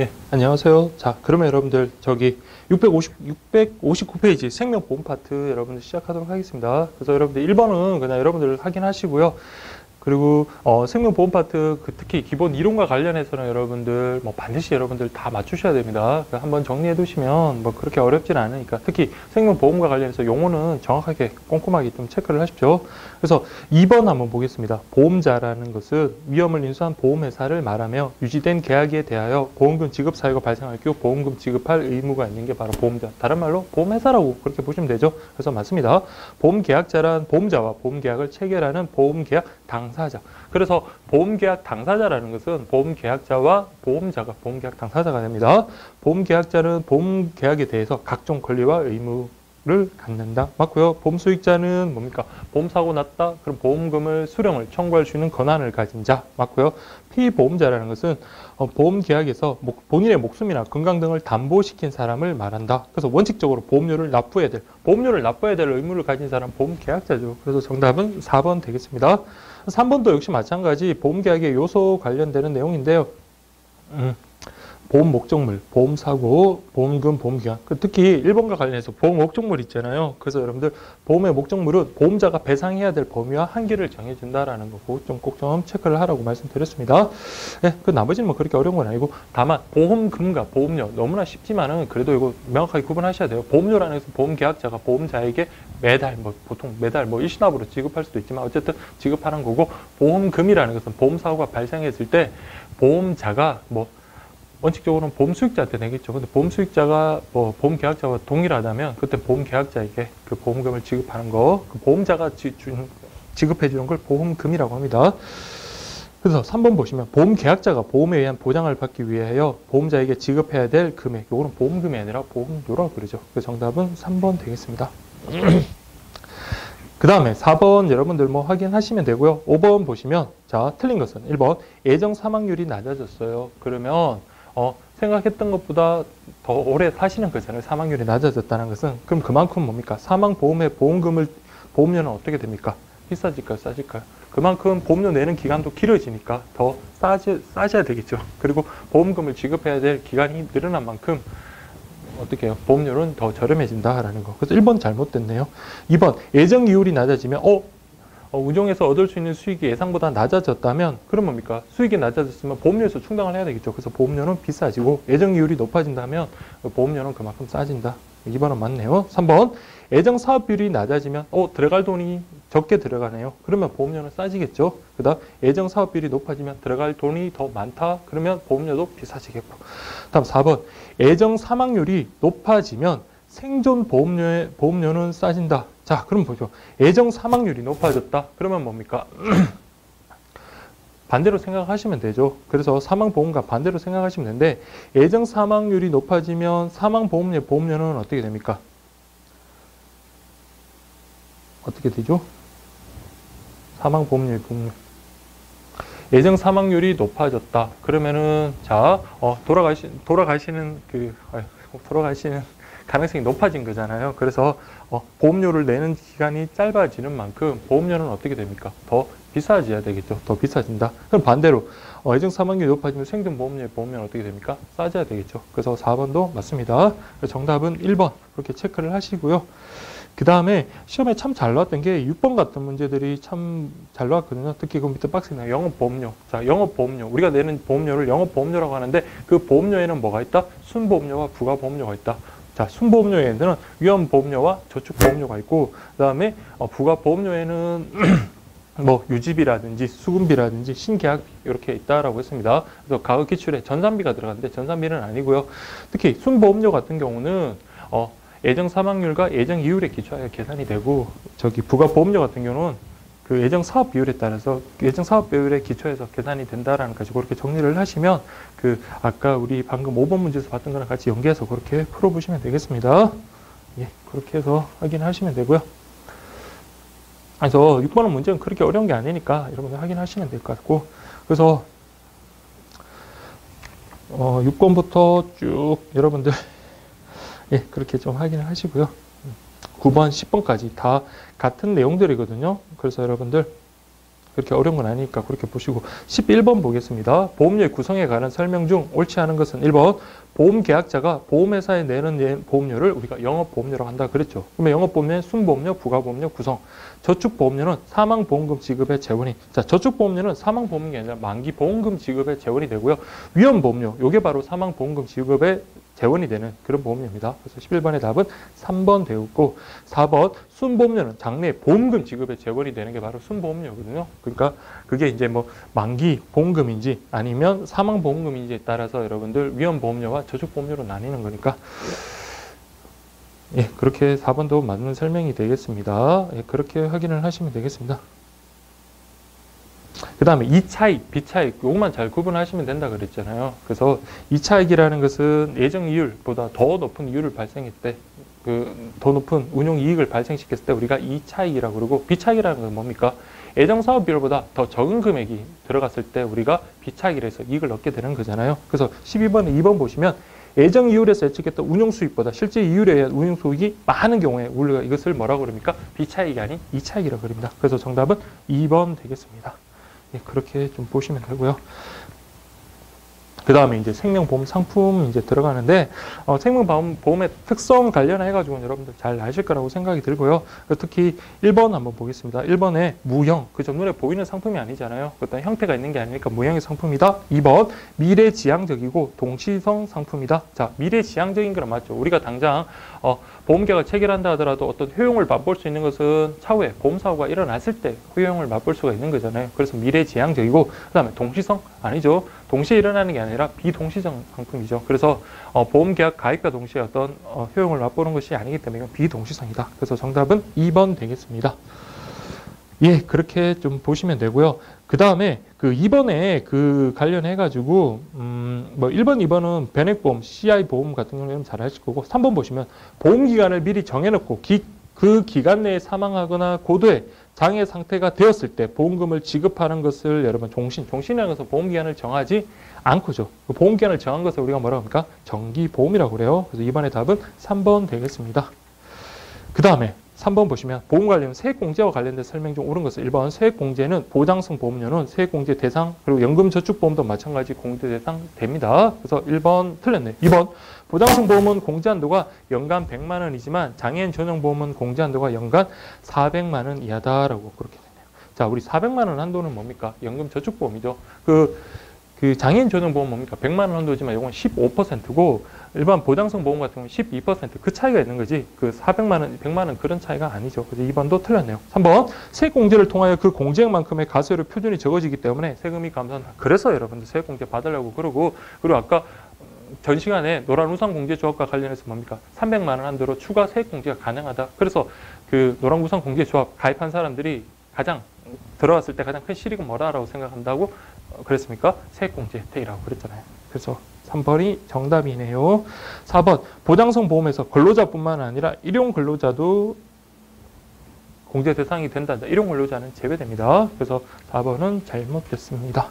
예, 안녕하세요. 자, 그러면 여러분들 저기 659페이지 생명보험 파트 여러분들 시작하도록 하겠습니다. 그래서 여러분들 1번은 그냥 여러분들 확인하시고요. 그리고 생명보험 파트 특히 기본 이론과 관련해서는 여러분들 반드시 여러분들 다 맞추셔야 됩니다. 한번 정리해 두시면 그렇게 어렵진 않으니까 특히 생명보험과 관련해서 용어는 정확하게 꼼꼼하게 좀 체크를 하십시오. 그래서 2번 한번 보겠습니다. 보험자라는 것은 위험을 인수한 보험회사를 말하며 유지된 계약에 대하여 보험금 지급 사유가 발생할 경우 보험금 지급할 의무가 있는 게 바로 보험자. 다른 말로 보험회사라고 그렇게 보시면 되죠. 그래서 맞습니다. 보험계약자란 보험자와 보험계약을 체결하는 보험계약 당사자. 그래서 보험계약 당사자라는 것은 보험계약자와 보험자가 보험계약 당사자가 됩니다. 보험계약자는 보험계약에 대해서 각종 권리와 의무를 갖는다. 맞고요. 보험수익자는 뭡니까? 보험사고 났다. 그럼 보험금을 수령을 청구할 수 있는 권한을 가진 자. 맞고요. 피보험자라는 것은 보험계약에서 본인의 목숨이나 건강 등을 담보시킨 사람을 말한다. 그래서 원칙적으로 보험료를 납부해야 될 의무를 가진 사람 보험계약자죠. 그래서 정답은 4번 되겠습니다. 3번도 역시 마찬가지 보험계약의 요소 관련되는 내용인데요. 보험 목적물, 보험사고, 보험금, 보험기간. 특히 1번과 관련해서 보험 목적물 있잖아요. 그래서 여러분들 보험의 목적물은 보험자가 배상해야 될 범위와 한계를 정해준다라는 거고 꼭 좀 체크를 하라고 말씀드렸습니다. 네, 그 나머지는 그렇게 어려운 건 아니고 다만 보험금과 보험료 너무나 쉽지만은 그래도 이거 명확하게 구분하셔야 돼요. 보험료라는 것은 보험계약자가 보험자에게 매달 보통 매달 일시납으로 지급할 수도 있지만 어쨌든 지급하는 거고 보험금이라는 것은 보험사고가 발생했을 때 보험자가 원칙적으로는 보험수익자한테 내겠죠. 근데 보험수익자가 보험계약자와 동일하다면 그때 보험계약자에게 그 보험금을 지급하는 거, 그 보험자가 지급해 주는 걸 보험금이라고 합니다. 그래서 3번 보시면 보험계약자가 보험에 의한 보장을 받기 위하여 보험자에게 지급해야 될 금액, 요거는 보험금이 아니라 보험료라고 그러죠. 그 정답은 3번 되겠습니다. 그 다음에 4번 여러분들 확인하시면 되고요. 5번 보시면 자 틀린 것은 1번 예정 사망률이 낮아졌어요. 그러면 생각했던 것보다 더 오래 사시는 거잖아요. 사망률이 낮아졌다는 것은. 그럼 그만큼 뭡니까? 사망보험의 보험료는 어떻게 됩니까? 비싸질까요? 싸질까요? 그만큼 보험료 내는 기간도 길어지니까 더 싸져야 되겠죠. 그리고 보험금을 지급해야 될 기간이 늘어난 만큼 어떻게 해요? 보험료는 더 저렴해진다라는 거. 그래서 1번 잘못됐네요. 2번 예정 이율이 낮아지면 운용에서 얻을 수 있는 수익이 예상보다 낮아졌다면 그럼 뭡니까? 수익이 낮아졌으면 보험료에서 충당을 해야 되겠죠. 그래서 보험료는 비싸지고 예정 이율이 높아진다면 보험료는 그만큼 싸진다. 2번은 맞네요. 3번 예정 사업 비율이 낮아지면 들어갈 돈이 적게 들어가네요. 그러면 보험료는 싸지겠죠. 그 다음 예정 사업 비율이 높아지면 들어갈 돈이 더 많다. 그러면 보험료도 비싸지겠고. 다음 4번 예정 사망률이 높아지면 생존 보험료는 싸진다. 자, 그럼 보죠. 예정 사망률이 높아졌다. 그러면 뭡니까? 반대로 생각하시면 되죠. 그래서 사망보험과 반대로 생각하시면 되는데 예정 사망률이 높아지면 보험료는 어떻게 됩니까? 어떻게 되죠? 보험료. 예정 사망률이 높아졌다. 그러면은 자, 돌아가시는 가능성이 높아진 거잖아요. 그래서 보험료를 내는 기간이 짧아지는 만큼 보험료는 어떻게 됩니까? 더 비싸져야 되겠죠. 더 비싸진다. 그럼 반대로 예정 사망률이 높아지면 생존보험료의 보험료는 어떻게 됩니까? 싸져야 되겠죠. 그래서 4번도 맞습니다. 정답은 1번 그렇게 체크를 하시고요. 그 다음에 시험에 참 잘 나왔던 게 6번 같은 문제들이 참 잘 나왔거든요. 특히 그 밑에 박스에 있는 영업보험료. 자, 영업보험료. 우리가 내는 보험료를 영업보험료라고 하는데 그 보험료에는 뭐가 있다? 순보험료와 부가보험료가 있다. 자, 순보험료에는 위험보험료와 저축보험료가 있고 그 다음에 부가보험료에는 유지비라든지 수금비라든지 신계약비 이렇게 있다라고 했습니다. 그래서 가격 기출에 전산비가 들어갔는데 전산비는 아니고요. 특히 순보험료 같은 경우는 예정 사망률과 예정 이율에 기초하여 계산이 되고 부가보험료 같은 경우는 그 예정 사업 비율에 따라서 예정 사업 비율에 기초해서 계산이 된다라는 것이 그렇게 정리를 하시면 아까 우리 방금 5번 문제에서 봤던 거랑 같이 연계해서 그렇게 풀어보시면 되겠습니다. 예, 그렇게 해서 확인하시면 되고요. 그래서 6번은 문제는 그렇게 어려운 게 아니니까 여러분들 확인하시면 될 것 같고 그래서 6번부터 쭉 여러분들 예, 그렇게 좀 확인을 하시고요. 9번, 10번까지 다 같은 내용들이거든요. 그래서 여러분들 그렇게 어려운 건 아니니까 그렇게 보시고 11번 보겠습니다. 보험료의 구성에 관한 설명 중 옳지 않은 것은 1번 보험계약자가 보험회사에 내는 보험료를 우리가 영업보험료라고 한다 그랬죠. 그러면 영업보험료는 순보험료, 부가보험료, 구성. 저축보험료는 사망보험금 지급의 재원이. 자, 저축보험료는 사망보험금이 아니라 만기보험금 지급의 재원이 되고요. 위험보험료, 요게 바로 사망보험금 지급의 재원이 되는 그런 보험료입니다. 그래서 11번의 답은 3번 되었고 4번 순보험료는 장래 보험금 지급의 재원이 되는 게 바로 순보험료거든요. 그러니까 그게 이제 뭐 만기 보험금인지 아니면 사망 보험금인지에 따라서 여러분들 위험보험료와 저축보험료로 나뉘는 거니까 예, 그렇게 4번도 맞는 설명이 되겠습니다. 예, 그렇게 확인을 하시면 되겠습니다. 그 다음에 이차익, 비차익 요것만 잘 구분하시면 된다 그랬잖아요. 그래서 이차익이라는 것은 예정 이율보다 더 높은 이율을 발생했을 때 더 높은 운용 이익을 발생시켰을 때 우리가 이차익이라고 그러고 비차익이라는 건 뭡니까? 예정 사업 비율보다 더 적은 금액이 들어갔을 때 우리가 비차익이라 해서 이익을 얻게 되는 거잖아요. 그래서 12번에 2번 보시면 예정 이율에서 예측했던 운용 수익보다 실제 이율에 의한 운용 수익이 많은 경우에 우리가 이것을 뭐라고 그럽니까? 비차익이 아닌 이차익이라고 그럽니다. 그래서 정답은 2번 되겠습니다. 예, 그렇게 좀 보시면 되고요. 그 다음에 이제 생명보험 상품 이제 들어가는데, 생명보험의 특성 관련해가지고 여러분들 잘 아실 거라고 생각이 들고요. 특히 1번 한번 보겠습니다. 1번에 무형, 그죠? 눈에 보이는 상품이 아니잖아요. 어떤 형태가 있는 게 아니니까 무형의 상품이다. 2번, 미래지향적이고 동시성 상품이다. 자, 미래지향적인 건 맞죠. 우리가 당장, 보험계약을 체결한다 하더라도 어떤 효용을 맛볼 수 있는 것은 차후에 보험사고가 일어났을 때 효용을 맛볼 수가 있는 거잖아요. 그래서 미래지향적이고, 그 다음에 동시성? 아니죠. 동시에 일어나는 게 아니라 비동시성 상품이죠. 그래서 보험계약 가입과 동시에 어떤 효용을 맛보는 것이 아니기 때문에 이건 비동시성이다. 그래서 정답은 2번 되겠습니다. 예, 그렇게 좀 보시면 되고요. 그 다음에 그 2번에 그 관련해가지고, 뭐 1번, 2번은 변액보험, CI 보험 같은 경우는 잘 아실 거고, 3번 보시면 보험기간을 미리 정해놓고 그 기간 내에 사망하거나 고도의 장애 상태가 되었을 때 보험금을 지급하는 것을 여러분 종신이라는 것은 보험기간을 정하지 않고죠. 그 보험기간을 정한 것을 우리가 뭐라고 합니까? 정기보험이라고 그래요. 그래서 이번에 답은 3번 되겠습니다. 그 다음에 3번 보시면 보험 관련 세액공제와 관련된 설명 중 옳은 것은 1번 세액공제는 보장성 보험료는 세액공제 대상 그리고 연금저축보험도 마찬가지 공제 대상 됩니다. 그래서 1번 틀렸네요. 2번 보장성 보험은 공제 한도가 연간 100만 원이지만 장애인 전용 보험은 공제 한도가 연간 400만 원 이하다라고 그렇게 되네요. 자, 우리 400만 원 한도는 뭡니까? 연금저축보험이죠. 그 장애인 전용 보험 뭡니까? 100만 원 한도지만 이건 15%고 일반 보장성 보험 같은 경우는 12%그 차이가 있는 거지. 그 400만 원, 100만 원 그런 차이가 아니죠. 그래서 2번도 틀렸네요. 3번 세액공제를 통하여 그 공제액만큼의 가세료 표준이 적어지기 때문에 세금이 감소한다. 그래서 여러분들 세액공제 받으려고 그러고 그리고 아까 전 시간에 노란우산 공제 조합과 관련해서 뭡니까? 300만 원 한도로 추가 세액공제가 가능하다. 그래서 그 노란우산 공제 조합 가입한 사람들이 가장 들어왔을 때 가장 큰 실익은 뭐라고 생각한다고 그랬습니까? 세액공제 혜택이라고 그랬잖아요. 그래서 3번이 정답이네요. 4번 보장성 보험에서 근로자뿐만 아니라 일용 근로자도 공제 대상이 된다. 일용 근로자는 제외됩니다. 그래서 4번은 잘못됐습니다.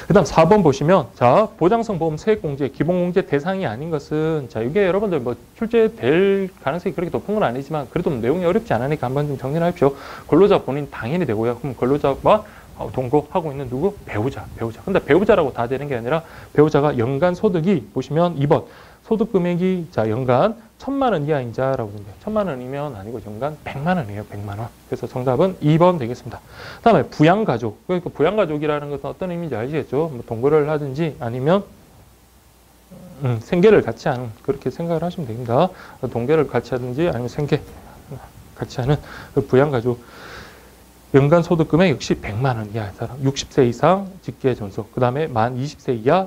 그 다음 4번 보시면 자 보장성 보험 세액공제 기본공제 대상이 아닌 것은 자 이게 여러분들 뭐 출제될 가능성이 그렇게 높은 건 아니지만 그래도 내용이 어렵지 않으니까 한번 좀 정리를 하십시오. 근로자 본인 당연히 되고요. 그럼 근로자와 동거하고 있는 누구? 배우자. 근데 배우자라고 다 되는 게 아니라 배우자가 연간 소득이 보시면 2번 소득 금액이 자 연간 1,000만 원 이하인 자라고 됩니다. 1,000만 원이면 아니고 연간 100만 원이에요. 100만 원. 그래서 정답은 2번 되겠습니다. 다음에 부양가족. 그러니까 부양가족이라는 것은 어떤 의미인지 아시겠죠? 뭐 동거를 하든지 아니면 생계를 같이 하는 그렇게 생각을 하시면 됩니다. 동거를 같이 하든지 아니면 생계 같이 하는 그 부양가족. 연간 소득 금액 역시 100만 원 이하의 사람, 60세 이상 직계 전속, 그 다음에 만 20세 이하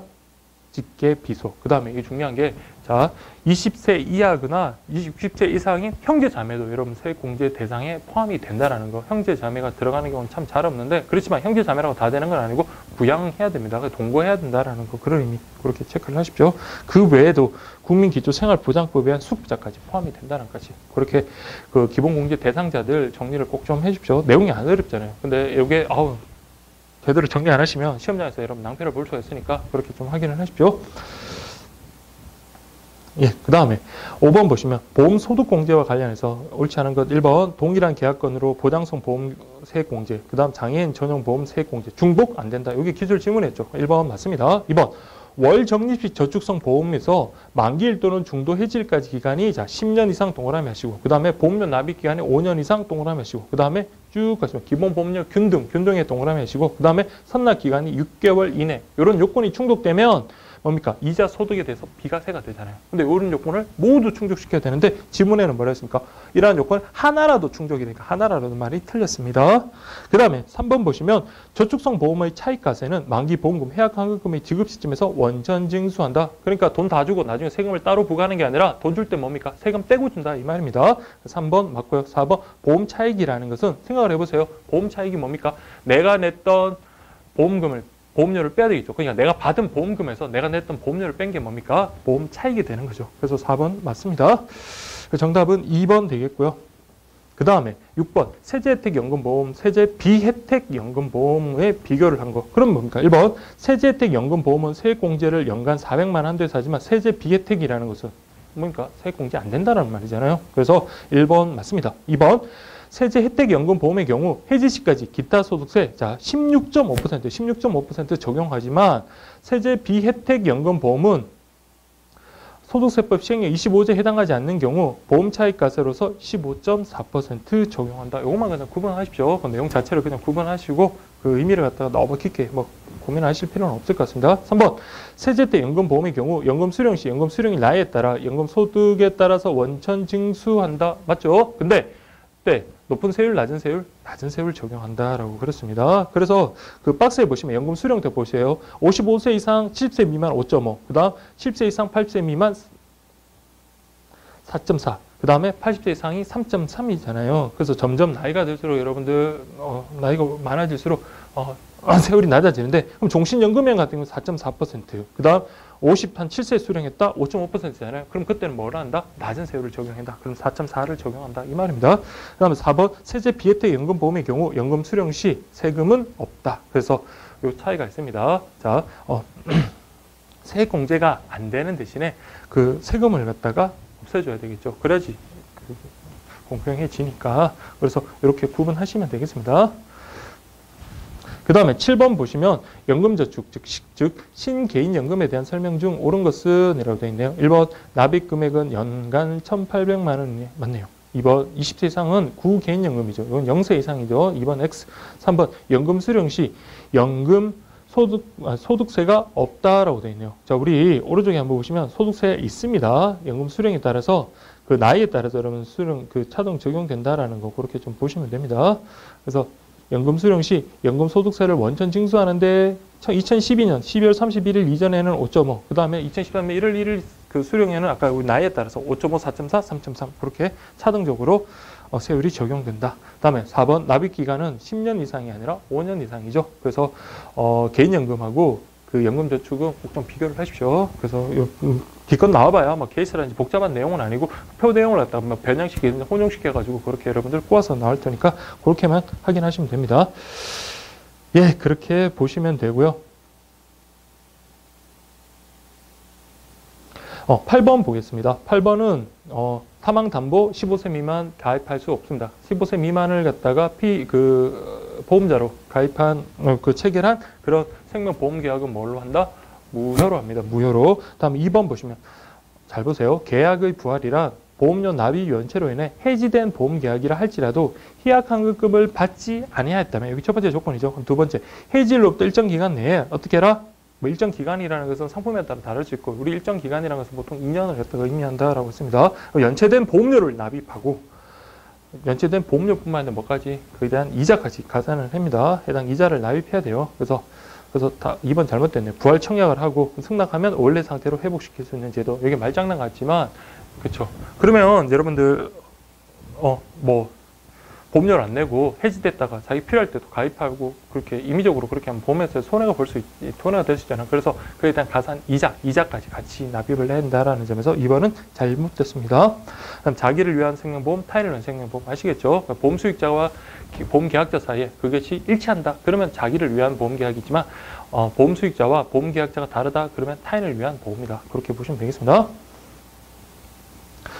직계 비속, 그 다음에 이게 중요한 게, 자, 20세 이하거나 60세 이상인 형제 자매도 여러분 세액공제 대상에 포함이 된다라는 거. 형제 자매가 들어가는 경우는 참 잘 없는데, 그렇지만 형제 자매라고 다 되는 건 아니고 부양해야 됩니다. 동거해야 된다라는 거, 그런 의미 그렇게 체크를 하십시오. 그 외에도 국민기초생활보장법에 의한 수급자까지 포함이 된다는 것까지 그렇게 그 기본공제 대상자들 정리를 꼭 좀 해주십시오. 내용이 안 어렵잖아요. 근데 이게 제대로 정리 안 하시면 시험장에서 여러분 낭패를 볼 수가 있으니까 그렇게 좀 확인을 하십시오. 예, 그 다음에 5번 보시면 보험 소득 공제와 관련해서 옳지 않은 것 1번 동일한 계약건으로 보장성 보험 세액 공제, 그 다음 장애인 전용 보험 세액 공제 중복 안 된다. 여기 기술 질문했죠. 1번 맞습니다. 2번 월 적립식 저축성 보험에서 만기일 또는 중도 해지일까지 기간이 자 10년 이상 동그라미 하시고, 그 다음에 보험료 납입 기간이 5년 이상 동그라미 하시고, 그 다음에 쭉 가시면 기본 보험료 균등에 동그라미 하시고, 그 다음에 선납 기간이 6개월 이내. 이런 요건이 충족되면 뭡니까? 이자 소득에 대해서 비과세가 되잖아요. 근데 이런 요건을 모두 충족시켜야 되는데 지문에는 뭐라 했습니까? 이러한 요건 하나라도 충족이 되니까 하나라도 말이 틀렸습니다. 그 다음에 3번 보시면 저축성 보험의 차익과세는 만기 보험금 해약 환급금의 지급 시점에서 원천 징수한다. 그러니까 돈 다 주고 나중에 세금을 따로 부과하는 게 아니라 돈 줄 때 뭡니까? 세금 떼고 준다 이 말입니다. 3번 맞고요. 4번 보험 차익이라는 것은 생각을 해보세요. 보험 차익이 뭡니까? 내가 냈던 보험료를 빼야 되겠죠. 그러니까 내가 받은 보험금에서 내가 냈던 보험료를 뺀 게 뭡니까? 보험 차익이 되는 거죠. 그래서 4번 맞습니다. 정답은 2번 되겠고요. 그 다음에 6번 세제혜택연금보험, 세제비혜택연금보험의 비교를 한 거. 그럼 뭡니까? 1번 세제혜택연금보험은 세액공제를 연간 400만 한도에서 하지만 세제비혜택이라는 것은 뭡니까? 세액공제 안 된다는 말이잖아요. 그래서 1번 맞습니다. 2번 세제혜택연금보험의 경우 해지 시까지 기타 소득세 자 16.5% 적용하지만 세제비혜택연금보험은 소득세법 시행령 25조에 해당하지 않는 경우 보험 차익과세로서 15.4% 적용한다. 이것만 그냥 구분하십시오. 그 내용 자체를 그냥 구분하시고 그 의미를 갖다가 너무 깊게 고민하실 필요는 없을 것 같습니다. 3번 세제혜택 연금보험의 경우 연금 수령 시 연금 수령일 나이에 따라 연금 소득에 따라서 원천 징수한다. 맞죠? 근데 높은 세율, 낮은 세율 적용한다라고 그랬습니다. 그래서 그 박스에 보시면 연금 수령때 보세요. 55세 이상 70세 미만 5.5, 그 다음 10세 이상 80세 미만 4.4, 그 다음에 80세 이상이 3.3이잖아요. 그래서 점점 나이가 들수록 여러분들 나이가 많아질수록 세율이 낮아지는데 그럼 종신연금형 같은 경우 4.4%, 그 다음 57세 수령했다 5.5%잖아요. 그럼 그때는 뭐를 한다? 낮은 세율을 적용한다. 그럼 4.4를 적용한다 이 말입니다. 그 다음에 4번 세제 비혜택 연금보험의 경우 연금 수령 시 세금은 없다. 그래서 이 차이가 있습니다. 자, 세액 공제가 안 되는 대신에 그 세금을 갖다가 없애줘야 되겠죠. 그래야지 공평해지니까. 그래서 이렇게 구분하시면 되겠습니다. 그 다음에 7번 보시면 연금저축, 즉 신개인연금에 대한 설명 중 옳은 것은 이라고 되어 있네요. 1번 납입금액은 연간 1,800만 원이 맞네요. 2번 20세 이상은 구개인연금이죠. 이건 0세 이상이죠. 2번 X. 3번 연금 수령 시 연금 소득세가 없다라고 되어 있네요. 자, 우리 오른쪽에 한번 보시면 소득세 있습니다. 연금 수령에 따라서 그 나이에 따라서 여러분 수령 그 차등 적용된다라는 거 그렇게 좀 보시면 됩니다. 그래서 연금 수령 시 연금 소득세를 원천 징수하는데 2012년 12월 31일 이전에는 5.5, 그 다음에 2013년 1월 1일 그 수령에는 아까 우리 나이에 따라서 5.5, 4.4, 3.3 그렇게 차등적으로 세율이 적용된다. 그 다음에 4번 납입기간은 10년 이상이 아니라 5년 이상이죠. 그래서 개인연금하고 그 연금저축은 꼭 좀 비교를 하십시오. 그래서 기껏 나와봐야 막 케이스라든지 복잡한 내용은 아니고 표 내용을 갖다가 변형시키든지 혼용시켜가지고 그렇게 여러분들 꼬아서 나올 테니까 그렇게만 확인하시면 됩니다. 예, 그렇게 보시면 되고요. 8번 보겠습니다. 8번은 사망담보 15세 미만 가입할 수 없습니다. 15세 미만을 갖다가 보험자로 가입한 체결한 그런 생명보험계약은 뭘로 한다? 무효로 합니다. 무효로. 다음 2번 보시면 잘 보세요. 계약의 부활이란 보험료 납입 연체로 인해 해지된 보험계약이라 할지라도 희약환급금을 받지 아니하였다면 여기 첫 번째 조건이죠. 그럼 두 번째 해지일로부터 일정 기간 내에 어떻게 해라? 일정 기간이라는 것은 상품에 따라 다를 수 있고 우리 일정 기간이라는 것은 보통 2년을 갖다가 의미한다라고 했습니다. 연체된 보험료를 납입하고 연체된 보험료뿐만 아니라 뭐까지 그에 대한 이자까지 가산을 합니다. 해당 이자를 납입해야 돼요. 그래서 다 2번 잘못됐네요. 부활 청약을 하고 승낙하면 원래 상태로 회복시킬 수 있는 제도. 이게 말장난 같지만 그렇죠. 그러면 여러분들 보험료를 안 내고 해지됐다가 자기 필요할 때도 가입하고 그렇게 임의적으로 그렇게 하면 보험회사에 손해가 될 수 있잖아요. 그래서 그에 대한 가산 이자까지 같이 납입을 해야 한다라는 점에서 2번은 잘못됐습니다. 그다음 자기를 위한 생명보험, 타인을 위한 생명보험 아시겠죠? 그러니까 보험 수익자와 보험 계약자 사이에 그것이 일치한다. 그러면 자기를 위한 보험 계약이지만 보험 수익자와 보험 계약자가 다르다. 그러면 타인을 위한 보험이다. 그렇게 보시면 되겠습니다.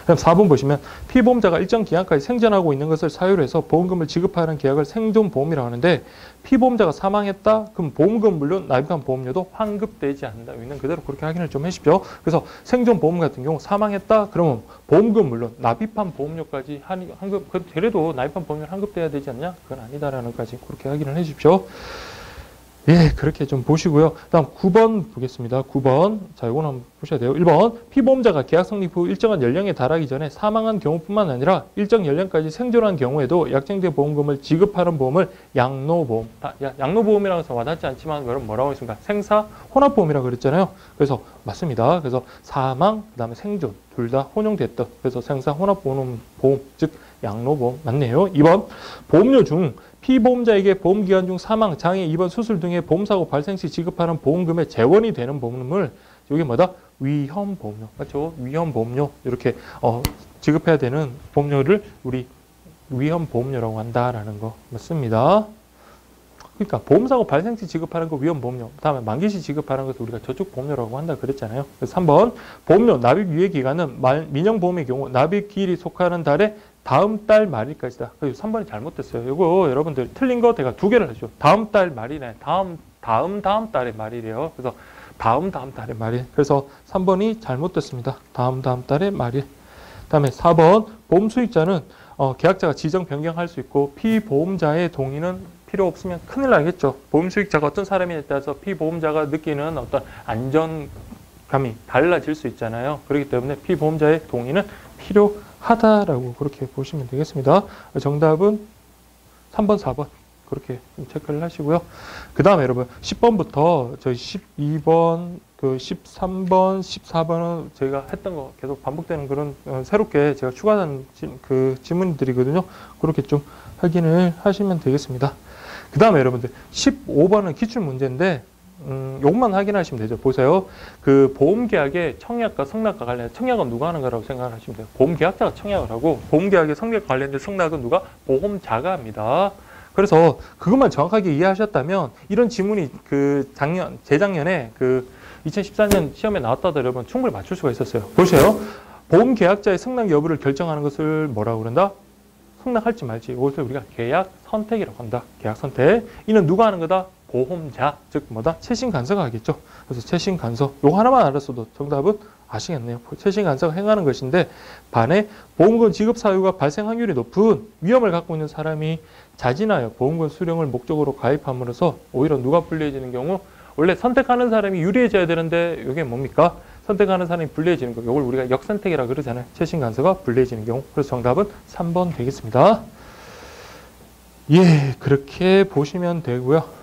그다음 4번 보시면 피보험자가 일정 기간까지 생존하고 있는 것을 사유로 해서 보험금을 지급하는 계약을 생존보험이라고 하는데 피보험자가 사망했다? 그럼 보험금 물론 납입한 보험료도 환급되지 않는다. 있는 그대로 그렇게 확인을 좀 해주십시오. 그래서 생존보험 같은 경우 사망했다? 그러면 보험금 물론 납입한 보험료까지 환급, 그래도 납입한 보험료 환급돼야 되지 않냐? 그건 아니다라는 것까지 그렇게 확인을 해주십시오. 예, 그렇게 좀 보시고요. 다음 9번 보겠습니다. 9번. 자, 이거는 한번 보셔야 돼요. 1번. 피보험자가 계약 성립 후 일정한 연령에 달하기 전에 사망한 경우뿐만 아니라 일정 연령까지 생존한 경우에도 약정된 보험금을 지급하는 보험을 양로보험. 양로보험이라고 해서 와닿지 않지만 그럼 뭐라고 했습니까? 생사 혼합보험이라고 그랬잖아요. 그래서 맞습니다. 그래서 사망, 그다음에 생존 둘 다 혼용됐다. 그래서 생사 혼합보험, 즉 양로보험 맞네요. 2번. 보험료 중 피보험자에게 보험기간 중 사망, 장애, 입원, 수술 등의 보험사고 발생 시 지급하는 보험금의 재원이 되는 보험을 이게 뭐다? 위험보험료. 맞죠? 위험보험료. 이렇게 지급해야 되는 보험료를 우리 위험보험료라고 한다라는 거 맞습니다. 그러니까 보험사고 발생 시 지급하는 거 위험보험료. 그다음에 만기 시 지급하는 것을 우리가 저축보험료라고 한다 그랬잖아요. 그래서 3번 보험료 납입 유예 기간은 민영보험의 경우 납입 기일이 속하는 달에 다음 달 말일까지다. 3번이 잘못됐어요. 이거 여러분들 틀린 거 제가 2개를 하죠. 다음 달 말이네. 다음 달의 말이래요. 그래서 다음 달의 말일. 그래서 3번이 잘못됐습니다. 다음 달의 말일. 그다음에 4번 보험 수익자는 계약자가 지정 변경할 수 있고 피보험자의 동의는 필요 없으면 큰일 나겠죠. 보험 수익자가 어떤 사람이냐에 따라서 피보험자가 느끼는 어떤 안전감이 달라질 수 있잖아요. 그렇기 때문에 피보험자의 동의는 필요하다라고 그렇게 보시면 되겠습니다. 정답은 3번, 4번 그렇게 체크를 하시고요. 그 다음에 여러분 10번부터 저희 12번, 13번, 14번은 저희가 했던 거 계속 반복되는 그런 새롭게 제가 추가한 지문들이거든요. 그렇게 좀 확인을 하시면 되겠습니다. 그 다음에 여러분들 15번은 기출문제인데 요것만 확인하시면 되죠. 보세요. 그 보험계약의 청약과 성락과 관련 청약은 누가 하는 거라고 생각하시면 돼요. 보험계약자가 청약을 하고 보험계약의 성락과 관련된 성락은 누가? 보험자가 합니다. 그래서 그것만 정확하게 이해하셨다면 이런 지문이 재작년에 2014년 시험에 나왔다도 여러분 충분히 맞출 수가 있었어요. 보세요. 보험계약자의 성락 여부를 결정하는 것을 뭐라고 그런다? 성락할지 말지. 이것을 우리가 계약 선택이라고 한다. 계약 선택. 이는 누가 하는 거다? 보험자. 즉 뭐다? 최신 간서가 하겠죠. 그래서 최신 간서. 요거 하나만 알았어도 정답은 아시겠네요. 최신 간서가 행하는 것인데 반해 보험금 지급 사유가 발생 확률이 높은 위험을 갖고 있는 사람이 자진하여 보험금 수령을 목적으로 가입함으로써 오히려 누가 불리해지는 경우 원래 선택하는 사람이 유리해져야 되는데 이게 뭡니까? 선택하는 사람이 불리해지는 거. 이걸 우리가 역선택이라고 그러잖아요. 최신 간서가 불리해지는 경우. 그래서 정답은 3번 되겠습니다. 예, 그렇게 보시면 되고요.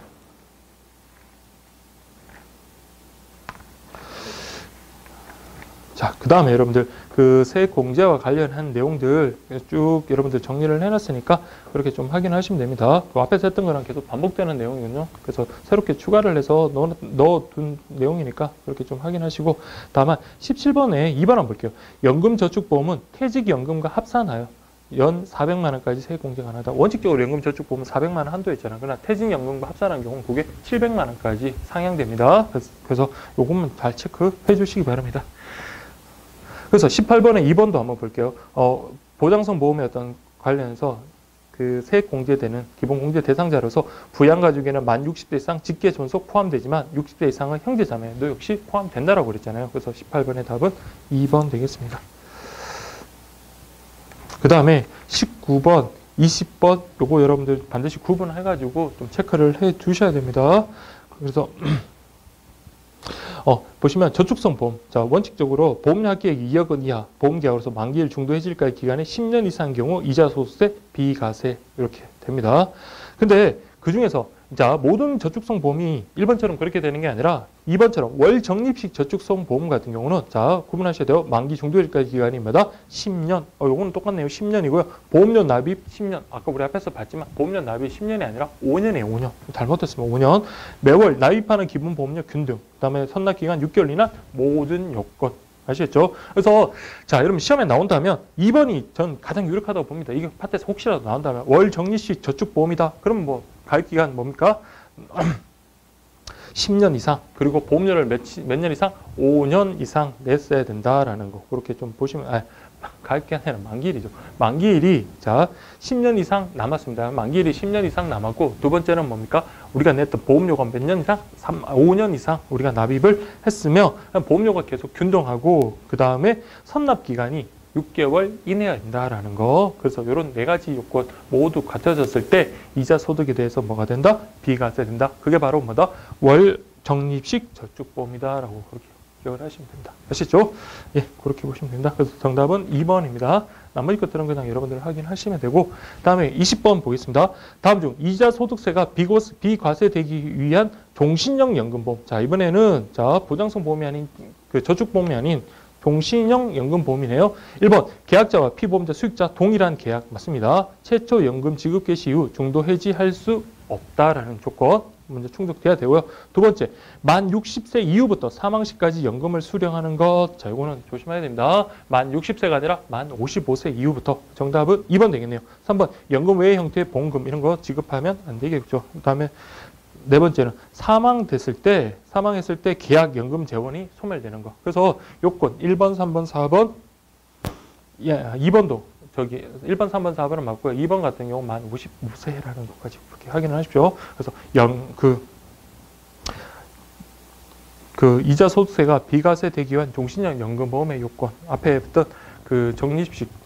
자, 그 다음에 여러분들 그 세액공제와 관련한 내용들 쭉 여러분들 정리를 해놨으니까 그렇게 좀 확인하시면 됩니다. 그 앞에서 했던 거랑 계속 반복되는 내용이군요. 그래서 새롭게 추가를 해서 넣어둔 내용이니까 그렇게 좀 확인하시고 다만 17번에 2번 한번 볼게요. 연금저축보험은 퇴직연금과 합산하여 연 400만 원까지 세액공제 가능하다. 원칙적으로 연금저축보험은 400만 원 한도 있잖아요. 그러나 퇴직연금과 합산한 경우는 그게 700만 원까지 상향됩니다. 그래서 요것만 잘 체크해 주시기 바랍니다. 그래서 18번에 2번도 한번 볼게요. 보장성 보험의 어떤 관련해서 그 세액 공제되는 기본 공제 대상자로서 부양가족에는 만 60대 이상 직계 존속 포함되지만 60대 이상은 형제자매도 역시 포함된다라고 그랬잖아요. 그래서 18번의 답은 2번 되겠습니다. 그 다음에 19번, 20번 요거 여러분들 반드시 구분해가지고 좀 체크를 해 두셔야 됩니다. 그래서 보시면 저축성 보험. 자, 원칙적으로 보험료 합계액이 2억 원 이하 보험계약으로서 만기일 중도 해지일까지 기간에 10년 이상인 경우 이자 소득세 비과세 이렇게 됩니다. 근데 그 중에서 자, 모든 저축성 보험이 1번처럼 그렇게 되는 게 아니라 2번처럼 월 적립식 저축성 보험 같은 경우는 자, 구분하셔야 돼요. 만기 중도일까지 기간이 뭐다? 10년. 요거는 똑같네요. 10년이고요. 보험료 납입 10년. 아까 우리 앞에서 봤지만 보험료 납입 10년이 아니라 5년이에요. 5년. 잘못했으면 5년. 매월 납입하는 기본 보험료 균등. 그다음에 선납 기간 6개월 이난 모든 요건. 아시겠죠? 그래서 자, 여러분 시험에 나온다면 2번이 전 가장 유력하다고 봅니다. 이게 파트에서 혹시라도 나온다면 월 적립식 저축보험이다. 그럼 뭐 가입 기간 뭡니까? 10년 이상, 그리고 보험료를 몇 년 이상? 5년 이상 냈어야 된다라는 거. 그렇게 좀 보시면, 가입기 아니라 만기일이죠. 만기일이, 자, 10년 이상 남았습니다. 만기일이 10년 이상 남았고, 두 번째는 뭡니까? 우리가 냈던 보험료가 몇 년 이상? 5년 이상 우리가 납입을 했으며, 보험료가 계속 균등하고, 그 다음에 선납 기간이 6개월 이내야 된다라는 거. 그래서 이런 네 가지 요건 모두 갖춰졌을 때 이자 소득에 대해서 뭐가 된다? 비과세 된다. 그게 바로 뭐다? 월 적립식 저축보험이다라고 그렇게 기억을 하시면 됩니다. 아시죠? 예, 그렇게 보시면 된다. 그래서 정답은 2번입니다. 나머지 것들은 그냥 여러분들 확인하시면 되고, 다음에 20번 보겠습니다. 다음 중 이자 소득세가 비과세되기 위한 종신형 연금보험. 자, 이번에는 자, 보장성 보험이 아닌 그 저축보험이 아닌 종신형 연금보험이네요. 1번, 계약자와 피보험자, 수익자 동일한 계약 맞습니다. 최초 연금 지급 개시 이후 중도 해지할 수 없다라는 조건 먼저 충족돼야 되고요. 두 번째, 만 60세 이후부터 사망 시까지 연금을 수령하는 것. 자, 이거는 조심해야 됩니다. 만 60세가 아니라 만 55세 이후부터. 정답은 2번 되겠네요. 3번, 연금 외의 형태의 보험금 이런 거 지급하면 안 되겠죠. 그다음에 네 번째는 사망했을 때 계약 연금 재원이 소멸되는 거. 그래서 요건 1번, 3번, 4번, 예, 2번도 저기 1번, 3번, 4번은 맞고요. 2번 같은 경우 만 55세라는 것까지 그렇게 확인을 하십시오. 그래서 그 이자 소득세가 비과세되기 위한 종신형 연금보험의 요건 앞에 했던 그 적립식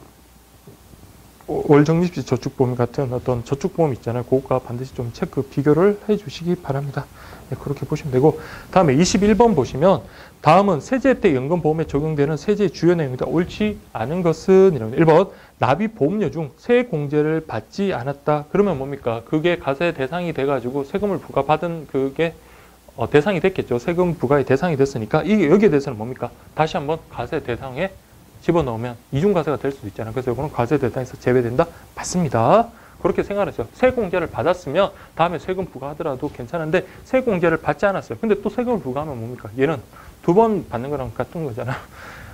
월 적립식 저축보험 같은 어떤 저축보험 있잖아요. 그거가 반드시 좀 체크 비교를 해주시기 바랍니다. 네, 그렇게 보시면 되고, 다음에 21번 보시면 다음은 세제혜택 연금보험에 적용되는 세제의 주요 내용이다. 옳지 않은 것은 이런 1번 납입보험료 중 세공제를 받지 않았다. 그러면 뭡니까? 그게 과세 대상이 돼가지고 세금을 부과받은 그게 대상이 됐겠죠. 세금 부과의 대상이 됐으니까 이게 여기에 대해서는 뭡니까? 다시 한번 과세 대상에 집어넣으면 이중과세가 될 수도 있잖아요. 그래서 이거는 과세 대상에서 제외된다? 맞습니다. 그렇게 생각하죠. 세공제를 받았으면 다음에 세금 부과하더라도 괜찮은데 세공제를 받지 않았어요. 근데 또 세금을 부과하면 뭡니까? 얘는 두 번 받는 거랑 같은 거잖아요.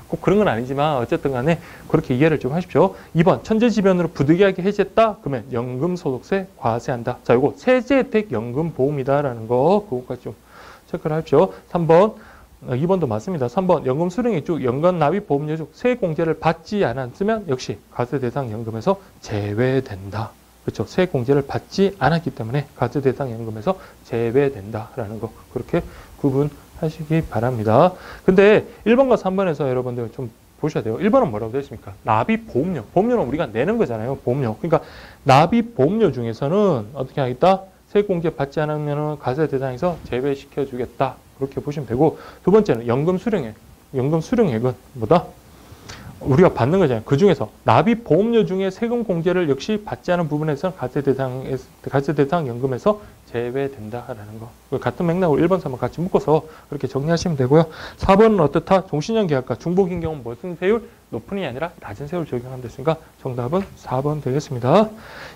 꼭 그런 건 아니지만 어쨌든 간에 그렇게 이해를 좀 하십시오. 2번 천재지변으로 부득이하게 해지했다? 그러면 연금소득세 과세한다. 자, 이거 세제혜택 연금보험이다라는 거 그거까지 좀 체크를 하십시오. 3번 2번도 맞습니다. 3번 연금 수령액 중 연간 납입 보험료 중 세공제를 받지 않았으면 역시 과세 대상 연금에서 제외된다. 그렇죠. 세공제를 받지 않았기 때문에 과세 대상 연금에서 제외된다라는 거 그렇게 구분하시기 바랍니다. 근데 1번과 3번에서 여러분들 좀 보셔야 돼요. 1번은 뭐라고 되어 있습니까? 납입 보험료. 보험료는 우리가 내는 거잖아요. 보험료. 그러니까 납입 보험료 중에서는 어떻게 하겠다? 세공제 받지 않으면 과세 대상에서 제외시켜 주겠다. 그렇게 보시면 되고, 두 번째는 연금 수령액. 연금 수령액은 뭐다? 우리가 받는 거잖아요. 그 중에서 납입 보험료 중에 세금 공제를 역시 받지 않은 부분에서는 과세 대상 연금에서 제외된다라는 거. 같은 맥락으로 1번, 3번 같이 묶어서 그렇게 정리하시면 되고요. 4번은 어떻다? 종신형 계약과 중복인 경우 무슨 세율? 높은이 아니라 낮은 세율 적용한다 했으니까 정답은 4번 되겠습니다.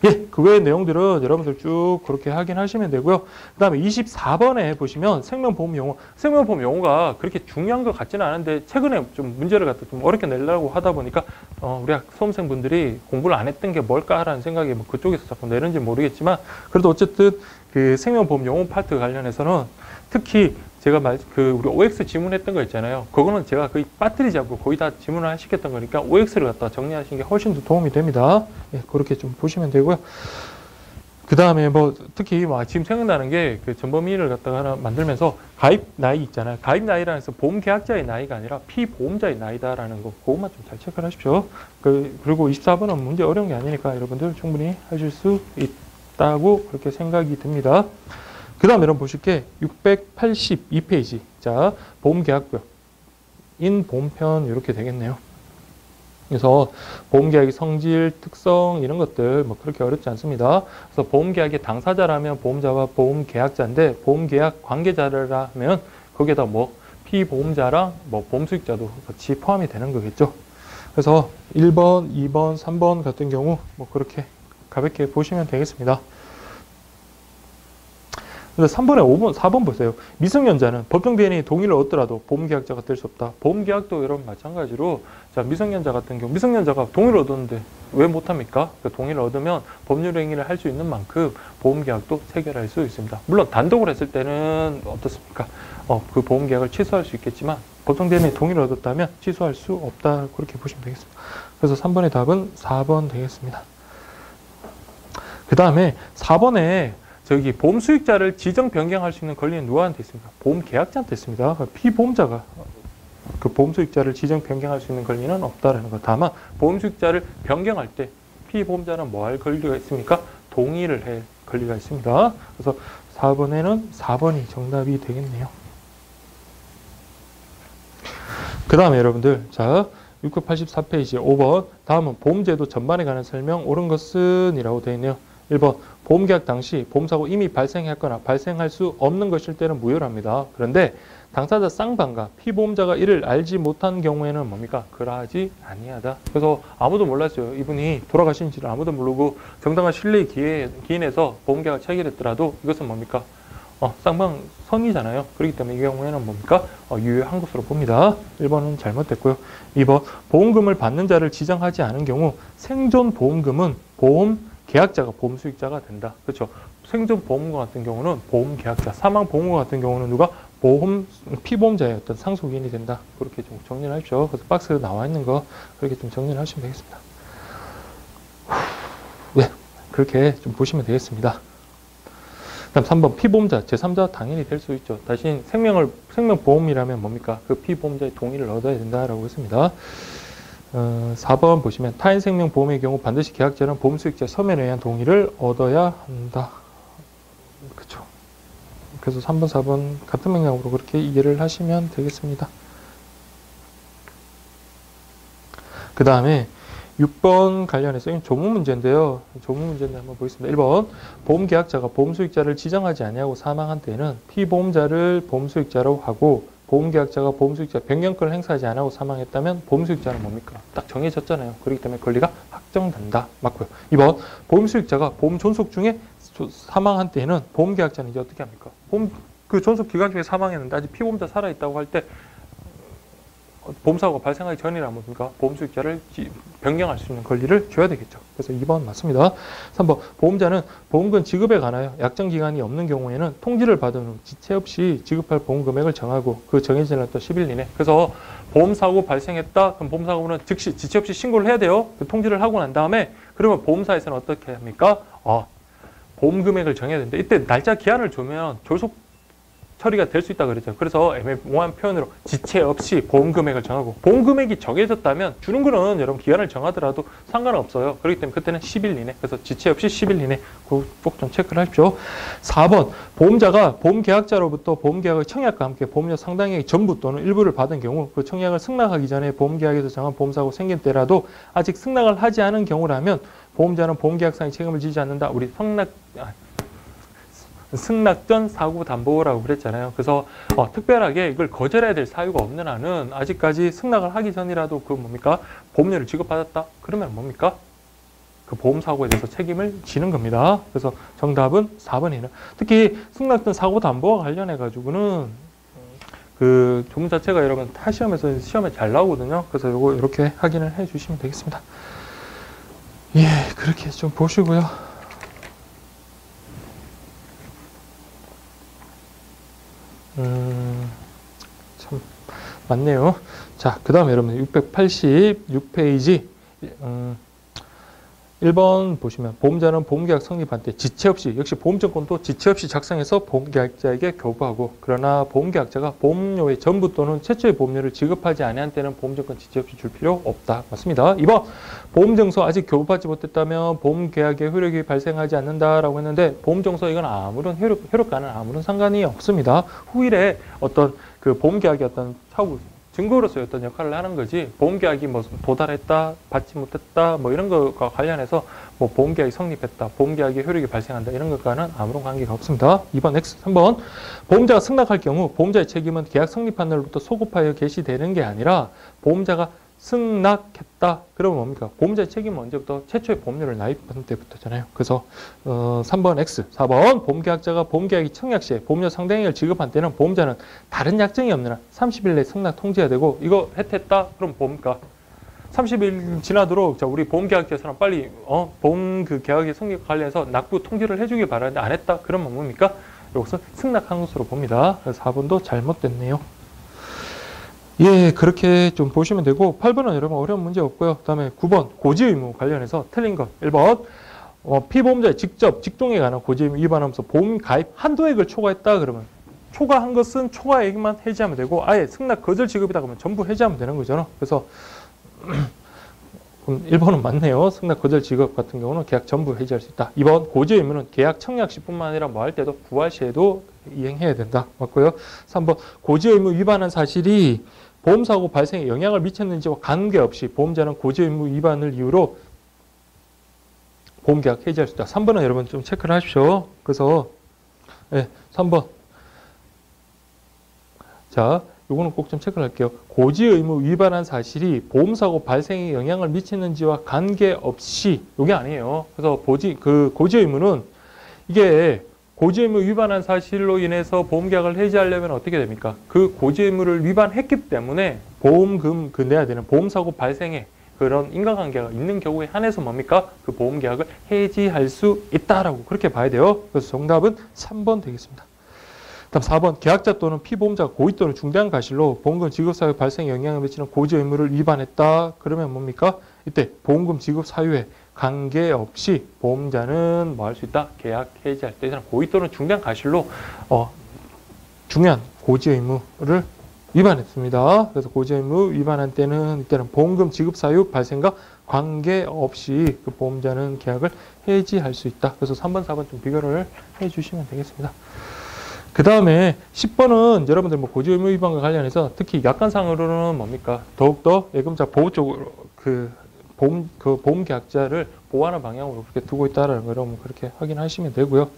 예, 그 외의 내용들은 여러분들 쭉 그렇게 확인하시면 되고요. 그 다음에 24번에 보시면 생명보험 용어. 생명보험 용어가 그렇게 중요한 것 같지는 않은데 최근에 좀 문제를 갖다 좀 어렵게 내려고 하다 보니까 우리 수험생분들이 공부를 안 했던 게 뭘까라는 생각이 뭐 그쪽에서 자꾸 내는지 모르겠지만 그래도 어쨌든 그 생명보험 용어 파트 관련해서는 특히 제가 우리 OX 지문했던 거 있잖아요. 그거는 제가 거의 빠뜨리지 않고 거의 다 지문을 시켰던 거니까 OX를 갖다 정리하시는 게 훨씬 더 도움이 됩니다. 예, 그렇게 좀 보시면 되고요. 그 다음에 뭐 특히 지금 생각나는 게 그 전범위를 갖다가 하나 만들면서 가입 나이 있잖아요. 가입 나이라는 해서 보험 계약자의 나이가 아니라 피보험자의 나이다라는 거 그것만 좀 잘 체크를 하십시오. 그리고 24번은 문제 어려운 게 아니니까 여러분들 충분히 하실 수 있다고 그렇게 생각이 듭니다. 그 다음에 여러분 보실 게 682페이지. 자, 보험계약부요. 인보험편 이렇게 되겠네요. 그래서 보험계약의 성질, 특성 이런 것들 뭐 그렇게 어렵지 않습니다. 그래서 보험계약의 당사자라면 보험자와 보험계약자인데 보험계약 관계자라면 거기에다 뭐 피보험자랑 뭐 보험수익자도 같이 포함이 되는 거겠죠. 그래서 1번, 2번, 3번 같은 경우 뭐 그렇게 가볍게 보시면 되겠습니다. 근데 3번에 5번, 4번 보세요. 미성년자는 법정 대리인이 동의를 얻더라도 보험계약자가 될 수 없다. 보험계약도 여러분 마찬가지로 자 미성년자 같은 경우 미성년자가 동의를 얻었는데 왜 못합니까? 그 동의를 얻으면 법률행위를 할 수 있는 만큼 보험계약도 체결할 수 있습니다. 물론 단독으로 했을 때는 어떻습니까? 그 보험계약을 취소할 수 있겠지만 법정 대리인이 동의를 얻었다면 취소할 수 없다. 그렇게 보시면 되겠습니다. 그래서 3번의 답은 4번 되겠습니다. 그 다음에 4번에 저기 보험 수익자를 지정 변경할 수 있는 권리는 누구한테 있습니까? 보험 계약자한테 있습니다. 피보험자가 그 보험 수익자를 지정 변경할 수 있는 권리는 없다라는 거. 다만 보험 수익자를 변경할 때 피보험자는 뭐 할 권리가 있습니까? 동의를 할 권리가 있습니다. 그래서 4번에는 4번이 정답이 되겠네요. 그 다음에 여러분들 자 684페이지 5번 다음은 보험제도 전반에 관한 설명 옳은 것은 이라고 되어 있네요. 1번 보험계약 당시 보험사고 이미 발생했거나 발생할 수 없는 것일 때는 무효랍니다. 그런데 당사자 쌍방과 피보험자가 이를 알지 못한 경우에는 뭡니까? 그러하지 아니하다. 그래서 아무도 몰랐어요. 이분이 돌아가신지를 아무도 모르고 정당한 신뢰에 기인해서 보험계약을 체결했더라도 이것은 뭡니까? 쌍방 선이잖아요. 그렇기 때문에 이 경우에는 뭡니까? 유효한 것으로 봅니다. 1번은 잘못됐고요. 2번 보험금을 받는 자를 지정하지 않은 경우 생존 보험금은 보험 계약자가 보험 수익자가 된다. 그렇죠? 생존 보험금 같은 경우는 보험 계약자, 사망 보험금 같은 경우는 누가 보험 피보험자의 어떤 상속인이 된다. 그렇게 좀 정리를 하십시오. 그래서 박스에 나와 있는 거 그렇게 좀 정리를 하시면 되겠습니다. 네, 그렇게 좀 보시면 되겠습니다. 그다음 3번 피보험자, 제3자 당연히 될 수 있죠. 대신 생명보험이라면 뭡니까? 그 피보험자의 동의를 얻어야 된다라고 했습니다. 4번 보시면 타인생명보험의 경우 반드시 계약자는 보험수익자 서면에 의한 동의를 얻어야 한다. 그렇죠. 그래서 3번, 4번 같은 맥락으로 그렇게 이해를 하시면 되겠습니다. 그 다음에 6번 관련해서 조문 문제인데요. 조문 문제인데 한번 보겠습니다. 1번 보험계약자가 보험수익자를 지정하지 아니하고 사망한 때에는 피보험자를 보험수익자로 하고 보험계약자가 보험수익자 변경권을 행사하지 않고 사망했다면 보험수익자는 뭡니까? 딱 정해졌잖아요. 그렇기 때문에 권리가 확정된다. 맞고요. 2번 보험수익자가 보험 존속 중에 사망한 때에는 보험계약자는 이제 어떻게 합니까? 그 존속 기간 중에 사망했는데 아직 피보험자 살아있다고 할 때 보험사고가 발생하기 전이라 뭡니까? 보험수익자를 변경할 수 있는 권리를 줘야 되겠죠. 그래서 2번 맞습니다. 3번 보험자는 보험금 지급에 관하여 약정기간이 없는 경우에는 통지를 받은 후 지체 없이 지급할 보험금액을 정하고 그 정해진 또 10일 이내. 그래서 보험사고 발생했다. 그럼 보험사고는 즉시 지체 없이 신고를 해야 돼요. 그 통지를 하고 난 다음에 그러면 보험사에서는 어떻게 합니까? 보험금액을 정해야 되는데 이때 날짜 기한을 주면 졸속 처리가 될 수 있다 그랬죠. 그래서 애매모호한 표현으로 지체 없이 보험금액을 정하고 보험금액이 정해졌다면 주는 거는 여러분 기한을 정하더라도 상관은 없어요. 그렇기 때문에 그때는 10일 이내. 그래서 지체 없이 10일 이내 꼭 좀 체크를 하십시오. 4번 보험자가 보험계약자로부터 보험계약의 청약과 함께 보험료 상당액의 전부 또는 일부를 받은 경우 그 청약을 승낙하기 전에 보험계약에서 정한 보험사고 생긴 때라도 아직 승낙을 하지 않은 경우라면 보험자는 보험계약상의 책임을 지지 않는다. 우리 승낙 전 사고 담보라고 그랬잖아요. 그래서 특별하게 이걸 거절해야 될 사유가 없는 한은 아직까지 승낙을 하기 전이라도 그 뭡니까? 보험료를 지급받았다? 그러면 뭡니까? 그 보험사고에 대해서 책임을 지는 겁니다. 그래서 정답은 4번이에요. 특히 승낙 전 사고 담보와 관련해 가지고는 그 조문 자체가 여러분 타시험에서 시험에 잘 나오거든요. 그래서 요거 이렇게 확인을 해 주시면 되겠습니다. 예, 그렇게 좀 보시고요. 참 맞네요. 자, 그 다음에 여러분 686페이지 1번 보시면 보험자는 보험계약 성립한 때 지체 없이 역시 보험증권도 지체 없이 작성해서 보험계약자에게 교부하고 그러나 보험계약자가 보험료의 전부 또는 최초의 보험료를 지급하지 아니한 때는 보험증권 지체 없이 줄 필요 없다. 맞습니다. 2번 보험증서 아직 교부받지 못했다면 보험계약의 효력이 발생하지 않는다라고 했는데 보험증서 이건 아무런 효력과는 아무런 상관이 없습니다. 후일에 어떤 그 보험계약의 어떤 차후 증거로서의 어떤 역할을 하는 거지 보험계약이 뭐 도달했다, 받지 못했다 뭐 이런 것과 관련해서 뭐 보험계약이 성립했다, 보험계약의 효력이 발생한다 이런 것과는 아무런 관계가 없습니다. 2번 X 3번 보험자가 승낙할 경우 보험자의 책임은 계약 성립한 날로부터 소급하여 개시되는 게 아니라 보험자가 승낙했다. 그러면 뭡니까? 보험자의 책임은 언제부터? 최초의 보험료를 납입한 때부터잖아요. 그래서 3번 X, 4번 보험계약자가 보험계약이 청약 시에 보험료 상당액을 지급한 때는 보험자는 다른 약정이 없는 한 30일 내에 승낙 통지해야 되고 이거 해태했다? 그럼 뭡니까? 30일 지나도록 자 우리 보험계약자에서는 빨리 보험 그 계약의 성립 관련해서 납부 통지를 해주길 바라는데 안 했다? 그러면 뭡니까? 이것은 승낙한 것으로 봅니다. 그래서 4번도 잘못됐네요. 예, 그렇게 좀 보시면 되고 8번은 여러분 어려운 문제 없고요. 그 다음에 9번 고지 의무 관련해서 틀린 것 1번 피보험자의 직접 직동에 관한 고지 의무 위반하면서 보험 가입 한도액을 초과했다 그러면 초과한 것은 초과액만 해지하면 되고 아예 승낙 거절 지급이다 그러면 전부 해지하면 되는 거잖아. 그래서 1번은 맞네요. 승낙 거절 지급 같은 경우는 계약 전부 해지할 수 있다. 2번 고지 의무는 계약 청약 시뿐만 아니라 뭐 할 때도 구할 시에도 이행해야 된다. 맞고요. 3번 고지 의무 위반한 사실이 보험사고 발생에 영향을 미쳤는지와 관계없이 보험자는 고지 의무 위반을 이유로 보험계약 해지할 수 있다. 3번은 여러분 좀 체크를 하십시오. 그래서 3번 자 요거는 꼭 좀 체크를 할게요. 고지 의무 위반한 사실이 보험사고 발생에 영향을 미치는지와 관계없이 요게 아니에요. 그래서 고지 의무는 이게 고지 의무 위반한 사실로 인해서 보험계약을 해지하려면 어떻게 됩니까? 그 고지 의무를 위반했기 때문에 보험금 내야 되는 보험사고 발생에 그런 인과관계가 있는 경우에 한해서 뭡니까? 그 보험계약을 해지할 수 있다라고 그렇게 봐야 돼요. 그래서 정답은 3번 되겠습니다. 다음 4번 계약자 또는 피보험자가 고의 또는 중대한 과실로 보험금 지급 사유 발생에 영향을 미치는 고지 의무를 위반했다. 그러면 뭡니까? 이때 보험금 지급 사유에 관계없이 보험자는 뭐 할 수 있다? 계약 해지할 때 고의 또는 중대한 과실로 중요한 고지 의무를 위반했습니다. 그래서 고지 의무 위반한 때는 이때는 보험금 지급 사유 발생과 관계없이 그 보험자는 계약을 해지할 수 있다. 그래서 3번, 4번 좀 비교를 해주시면 되겠습니다. 그 다음에 10번은 여러분들 뭐 고지 의무 위반과 관련해서 특히 약관상으로는 뭡니까? 더욱더 예금자 보호 쪽으로 보험 계약자를 보호하는 방향으로 그렇게 두고 있다는 걸 여러분 그렇게 확인하시면 되고요.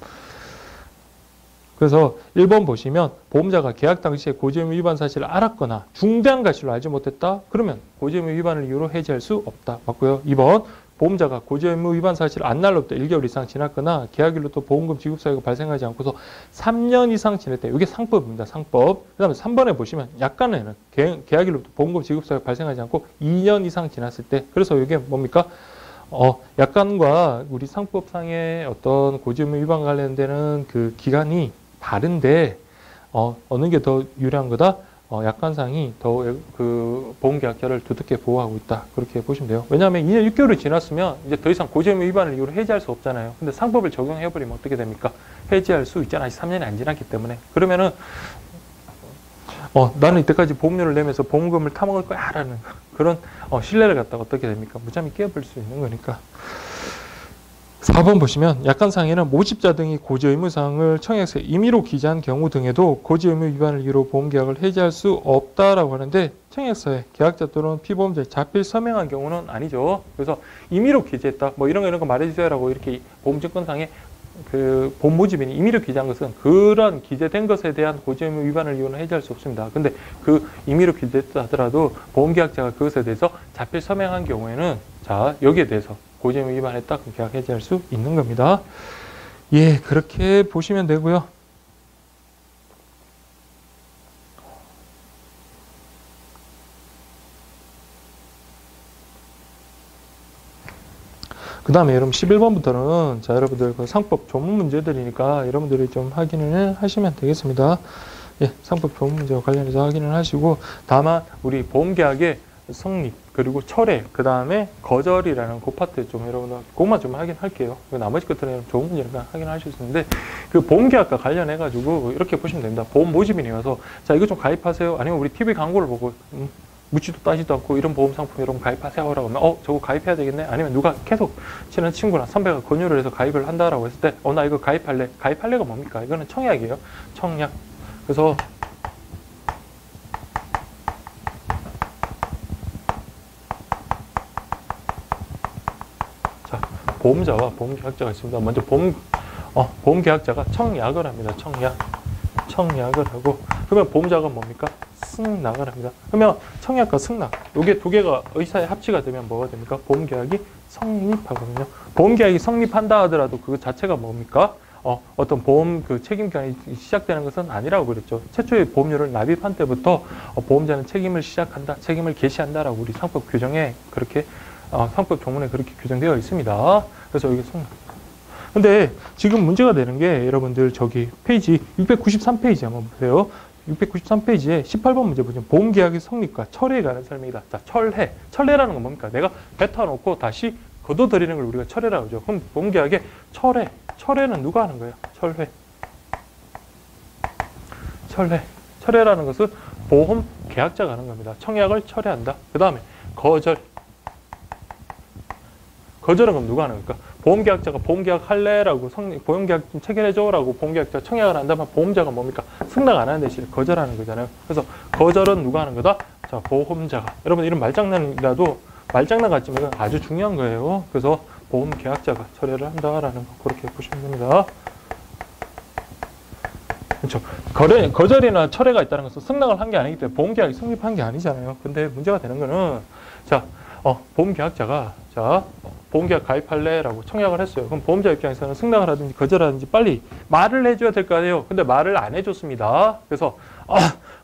그래서 1번 보시면 보험자가 계약 당시에 고지 의무 위반 사실을 알았거나 중대한 과실로 알지 못했다. 그러면 고지 의무 위반을 이유로 해지할 수 없다. 맞고요. 2번 보험자가 고지 의무 위반 사실을 안 날로부터 1개월 이상 지났거나 계약일로부터 보험금 지급 사유가 발생하지 않고서 3년 이상 지냈다. 이게 상법입니다. 상법. 그 다음에 3번에 보시면 약관에는 계약일로부터 보험금 지급 사유가 발생하지 않고 2년 이상 지났을 때. 그래서 이게 뭡니까? 약관과 우리 상법상의 어떤 고지 의무 위반 관련되는 그 기간이 다른데 어느 게 더 유리한 거다? 약관상이 더 그 보험계약자를 두텁게 보호하고 있다. 그렇게 보시면 돼요. 왜냐하면 2년 6개월이 지났으면 이제 더 이상 고지 의무 위반을 이유로 해지할 수 없잖아요. 근데 상법을 적용해버리면 어떻게 됩니까? 해지할 수 있잖아. 아직 3년이 안 지났기 때문에. 그러면은 나는 이때까지 보험료를 내면서 보험금을 타먹을 거야 라는 그런 신뢰를 갖다가 어떻게 됩니까? 무참히 깨버릴 수 있는 거니까. 4번 보시면 약관상에는 모집자 등이 고지 의무사항을 청약서에 임의로 기재한 경우 등에도 고지 의무 위반을 이유로 보험계약을 해지할 수 없다라고 하는데 청약서에 계약자 또는 피보험자에 자필 서명한 경우는 아니죠. 그래서 임의로 기재했다. 뭐 이런 거 말해주세요라고 이렇게 보험증권상에 그 보험 모집인이 임의로 기재한 것은 그런 기재된 것에 대한 고지 의무 위반을 이유로 해지할 수 없습니다. 근데 그 임의로 기재했다 하더라도 보험계약자가 그것에 대해서 자필 서명한 경우에는 자 여기에 대해서 고지 의무 위반했다. 그럼 계약 해지할 수 있는 겁니다. 예, 그렇게 보시면 되고요. 그 다음에 여러분 11번부터는 자 여러분들 그 상법 조문 문제들이니까 여러분들이 좀 확인을 하시면 되겠습니다. 예, 상법 조문 문제와 관련해서 확인을 하시고 다만 우리 보험계약의 성립 그리고 철회 그 다음에 거절이라는 그 파트 좀 여러분들 그것만 좀 확인할게요. 나머지 것들은 좋은 문제니까 확인하실 수 있는데 그 보험계약과 관련해 가지고 이렇게 보시면 됩니다. 보험 모집인이 와서 자 이거 좀 가입하세요. 아니면 우리 TV 광고를 보고 묻지도 따지도 않고 이런 보험 상품 여러분 가입하세요 라고 하면 저거 가입해야 되겠네. 아니면 누가 계속 친한 친구나 선배가 권유를 해서 가입을 한다라고 했을 때 나 이거 가입할래. 가입할래가 뭡니까? 이거는 청약이에요. 청약. 그래서 보험자와 보험계약자가 있습니다. 먼저 보험계약자가 청약을 합니다. 청약을 하고 그러면 보험자가 뭡니까? 승낙을 합니다. 그러면 청약과 승낙, 요게 두 개가 의사의 합치가 되면 뭐가 됩니까? 보험계약이 성립하거든요. 보험계약이 성립한다 하더라도 그 자체가 뭡니까? 어떤 보험 그 책임기간이 시작되는 것은 아니라고 그랬죠. 최초의 보험료를 납입한 때부터 보험자는 책임을 시작한다, 책임을 개시한다라고 우리 상법 규정에 그렇게 상법 조문에 그렇게 규정되어 있습니다. 그래서 여기 성립. 근데 지금 문제가 되는 게 여러분들 저기 페이지 693페이지 한번 보세요. 693페이지에 18번 문제 보시면 보험계약의 성립과 철회에 관한 설명이다. 자, 철회. 철회라는 건 뭡니까? 내가 뱉어놓고 다시 거둬들이는 걸 우리가 철회라고 하죠. 그럼 보험계약의 철회. 철회는 누가 하는 거예요? 철회. 철회. 철회라는 것은 보험계약자가 하는 겁니다. 청약을 철회한다. 그 다음에 거절. 거절은 그럼 누가 하는 겁니까? 보험계약자가 보험계약 할래라고 보험계약 좀 체결해줘라고 보험계약자가 청약을 한다면 보험자가 뭡니까? 승낙 안 하는 대신에 거절하는 거잖아요. 그래서 거절은 누가 하는 거다? 자, 보험자가. 여러분 이런 말장난이라도 말장난 같지만 이건 아주 중요한 거예요. 그래서 보험계약자가 철회를 한다라는 거 그렇게 보시면 됩니다. 그렇죠. 거절이나 철회가 있다는 것은 승낙을 한 게 아니기 때문에 보험계약이 성립한 게 아니잖아요. 근데 문제가 되는 거는 자, 보험계약자가 자, 보험계약 가입할래라고 청약을 했어요. 그럼 보험자 입장에서는 승낙을 하든지 거절하든지 빨리 말을 해줘야 될 거 아니에요. 근데 말을 안 해줬습니다. 그래서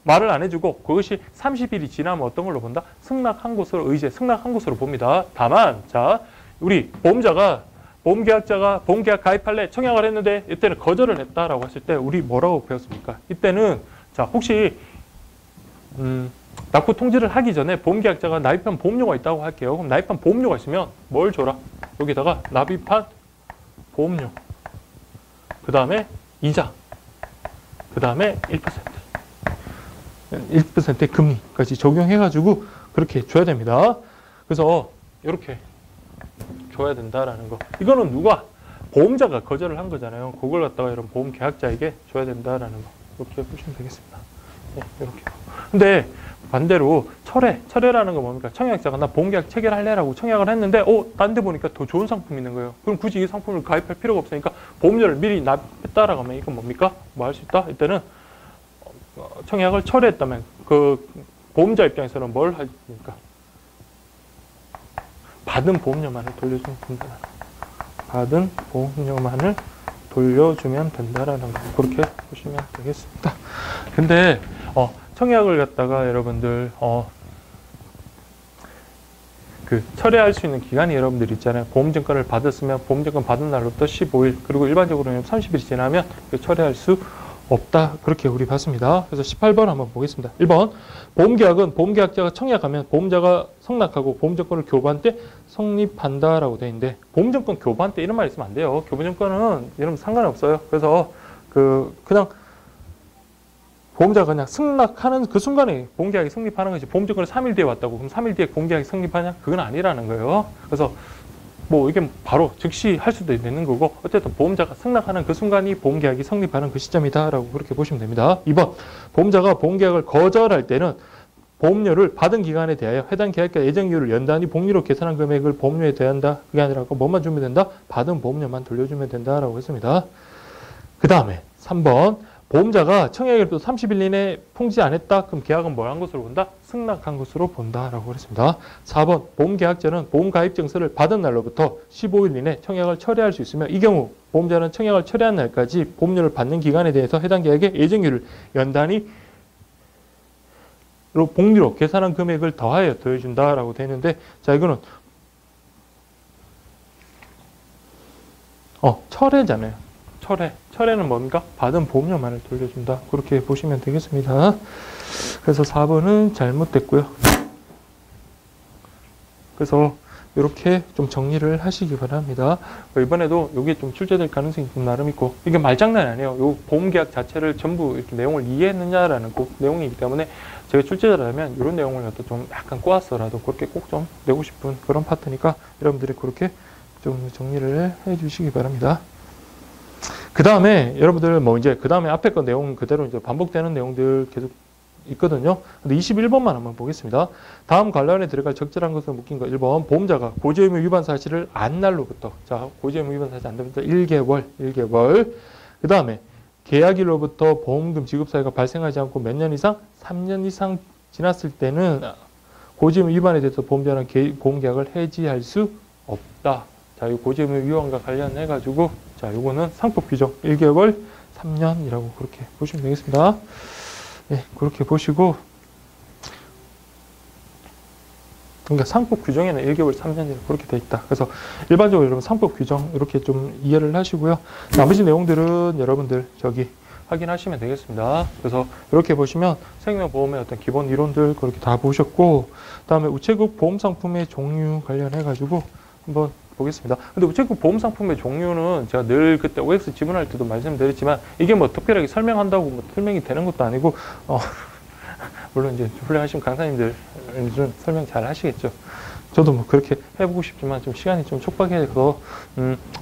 말을 안 해주고 그것이 30일이 지나면 어떤 걸로 본다? 승낙한 것으로 승낙한 것으로 봅니다. 다만 자, 우리 보험자가 보험계약자가 보험계약 가입할래 청약을 했는데 이때는 거절을 했다라고 했을 때 우리 뭐라고 배웠습니까? 이때는 자, 혹시 납부 통지를 하기 전에 보험계약자가 납입한 보험료가 있다고 할게요. 그럼 납입한 보험료가 있으면 뭘 줘라? 여기다가 납입한 보험료, 그 다음에 이자, 그 다음에 1%의 금리까지 적용해가지고 그렇게 줘야 됩니다. 그래서 이렇게 줘야 된다라는 거. 이거는 누가? 보험자가 거절을 한 거잖아요. 그걸 갖다가 이런 보험계약자에게 줘야 된다라는 거. 이렇게 보시면 되겠습니다. 네, 이렇게. 근데 반대로 철회라는 건 뭡니까? 청약자가 나 보험계약 체결할래라고 청약을 했는데 딴 데 보니까 더 좋은 상품이 있는 거예요. 그럼 굳이 이 상품을 가입할 필요가 없으니까 보험료를 미리 납입했다라고 하면 이건 뭡니까? 뭐 할 수 있다? 이때는 청약을 철회했다면 그 보험자 입장에서는 뭘 하십니까? 받은 보험료만을 돌려주면 된다. 받은 보험료만을 돌려주면 된다라는 거 그렇게 보시면 되겠습니다. 근데 청약을 갖다가 여러분들 그 철회할 수 있는 기간이 여러분들 있잖아요. 보험증권을 받았으면 보험증권 받은 날로부터 15일 그리고 일반적으로는 30일이 지나면 철회할 수 없다. 그렇게 우리 봤습니다. 그래서 18번 한번 보겠습니다. 1번 보험계약은 보험계약자가 청약하면 보험자가 성납하고 보험증권을 교부한 때 성립한다라고 되어 있는데 보험증권 교부한 때 이런 말 있으면 안 돼요. 교부증권은 이러면 상관이 없어요. 그래서 그냥 보험자가 그냥 승낙하는 그 순간에 보험계약이 성립하는 것이 보험증권이 3일 뒤에 왔다고 그럼 3일 뒤에 보험계약이 성립하냐? 그건 아니라는 거예요. 그래서 뭐 이게 바로 즉시 할 수도 있는 거고 어쨌든 보험자가 승낙하는 그 순간이 보험계약이 성립하는 그 시점이다라고 그렇게 보시면 됩니다. 2번 보험자가 보험계약을 거절할 때는 보험료를 받은 기간에 대하여 해당 계약과 예정이율을 연단위 복리로 계산한 금액을 보험료에 대한다. 그게 아니라 뭐만 주면 된다? 받은 보험료만 돌려주면 된다라고 했습니다. 그 다음에 3번 보험자가 청약일부터 30일 이내에 통지 안 했다. 그럼 계약은 뭘 한 것으로 본다? 승낙한 것으로 본다라고 그랬습니다. 4번 보험계약자는 보험가입증서를 받은 날로부터 15일 이내 청약을 철회할 수 있으며 이 경우 보험자는 청약을 철회한 날까지 보험료를 받는 기간에 대해서 해당 계약의 예정률을 연단위 복리로 계산한 금액을 더하여 더해준다라고 되어 있는데 자 이거는 철회잖아요. 철회는 뭡니까? 받은 보험료만을 돌려준다. 그렇게 보시면 되겠습니다. 그래서 4번은 잘못됐고요. 그래서 이렇게 좀 정리를 하시기 바랍니다. 이번에도 이게 좀 출제될 가능성이 좀 나름 있고 이게 말장난이 아니에요. 요 보험계약 자체를 전부 이렇게 내용을 이해했느냐라는 꼭 내용이기 때문에 제가 출제자라면 이런 내용을 갖다 좀 약간 꼬았어라도 그렇게 꼭 좀 내고 싶은 그런 파트니까 여러분들이 그렇게 좀 정리를 해 주시기 바랍니다. 그 다음에 여러분들 그 다음에 앞에 거 내용 그대로 이제 반복되는 내용들 계속 있거든요. 근데 21번만 한번 보겠습니다. 다음 관련에 들어갈 적절한 것을 묶인 거 1번 보험자가 고지의무 위반 사실을 안 날로부터 자 고지의무 위반 사실 안 되면서 1개월 그 다음에 계약일로부터 보험금 지급 사유가 발생하지 않고 몇 년 이상? 3년 이상 지났을 때는 고지의무 위반에 대해서 보험자는 보험계약을 해지할 수 없다. 자, 이 고지의무 위반과 관련해 가지고 자, 요거는 상법 규정 1개월 3년이라고 그렇게 보시면 되겠습니다. 네, 그렇게 보시고 그러니까 상법 규정에는 1개월 3년이라고 그렇게 돼 있다. 그래서 일반적으로 여러분 상법 규정 이렇게 좀 이해를 하시고요. 나머지 내용들은 여러분들 저기 확인하시면 되겠습니다. 그래서 이렇게 보시면 생명보험의 어떤 기본 이론들 그렇게 다 보셨고, 그다음에 우체국 보험 상품의 종류 관련해 가지고 한번 보겠습니다. 근데 우체국 보험 상품의 종류는 제가 늘 그때 OX 지문할 때도 말씀드렸지만 이게 뭐 특별하게 설명한다고 뭐 설명이 되는 것도 아니고 물론 이제 훌륭하신 강사님들은 설명 잘 하시겠죠. 저도 뭐 그렇게 해보고 싶지만 좀 시간이 좀 촉박해서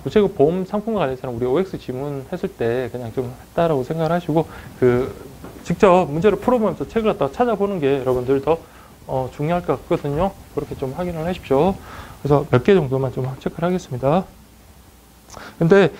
우체국 보험 상품과 관련해서는 우리 OX 지문 했을 때 그냥 좀 했다라고 생각을 하시고 그 직접 문제를 풀어보면서 책을 갖다가 찾아보는 게 여러분들 더 중요할 것 같거든요. 그렇게 좀 확인을 하십시오. 그래서 몇 개 정도만 좀 체크를 하겠습니다. 근데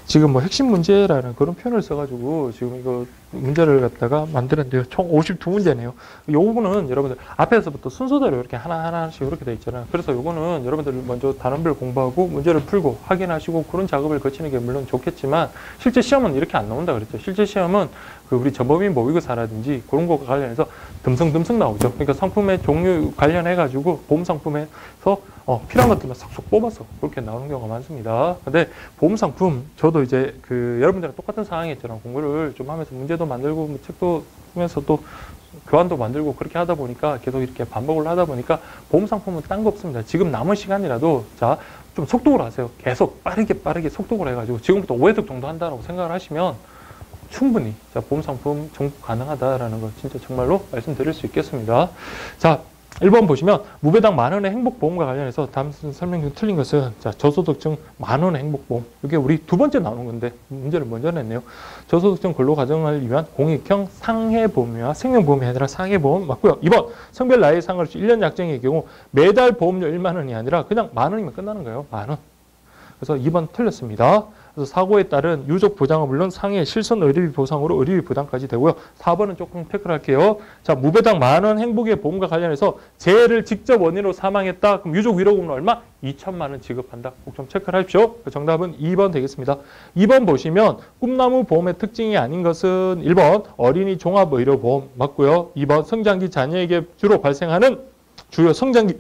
지금 뭐 핵심 문제라는 그런 표현을 써가지고 지금 이거 문제를 갖다가 만들었는데요. 총 52문제네요. 요 부분은 여러분들 앞에서부터 순서대로 이렇게 하나하나씩 이렇게 돼 있잖아요. 그래서 요거는 여러분들 먼저 단원별 공부하고 문제를 풀고 확인하시고 그런 작업을 거치는 게 물론 좋겠지만 실제 시험은 이렇게 안 나온다 그랬죠. 실제 시험은 그 우리 전범인 모의고사라든지 그런 거와 관련해서 듬성듬성 나오죠. 그러니까 상품의 종류 관련해가지고 보험 상품에서 필요한 것들만 쏙쏙 뽑아서 그렇게 나오는 경우가 많습니다. 근데 보험 상품 저도 이제 그 여러분들이랑 똑같은 상황이었잖아요. 공부를 좀 하면서 문제도 만들고 뭐 책도 쓰면서 또 교환도 만들고 그렇게 하다 보니까 계속 이렇게 반복을 하다 보니까 보험 상품은 딴 거 없습니다. 지금 남은 시간이라도 자 좀 속독을 하세요. 계속 빠르게 속독을 해가지고 지금부터 5회독 정도 한다고 생각을 하시면 충분히 자 보험 상품 정보 가능하다라는 거 진짜 정말로 말씀드릴 수 있겠습니다. 자 1번 보시면 무배당 만원의 행복보험과 관련해서 다음 설명 중 틀린 것은 자 저소득층 만원의 행복보험 이게 우리 두 번째 나오는 건데 문제를 먼저 냈네요. 저소득층 근로가정을 위한 공익형 상해보험이와 생명보험이 아니라 상해보험 맞고요. 2번 성별 나이에 상관없이 1년 약정의 경우 매달 보험료 1만 원이 아니라 그냥 만 원이면 끝나는 거예요. 만 원. 그래서 2번 틀렸습니다. 그래서 사고에 따른 유족 보장은 물론 상해 실손 의료비 보상으로 의료비 부담까지 되고요. 4번은 조금 체크를 할게요. 자, 무배당 만원 행복의 보험과 관련해서 재해를 직접 원인으로 사망했다. 그럼 유족 위로금은 얼마? 2천만 원 지급한다. 꼭 좀 체크를 하십시오. 정답은 2번 되겠습니다. 2번 보시면 꿈나무 보험의 특징이 아닌 것은 1번 어린이 종합의료보험 맞고요. 2번 성장기 자녀에게 주로 발생하는 주요 성장기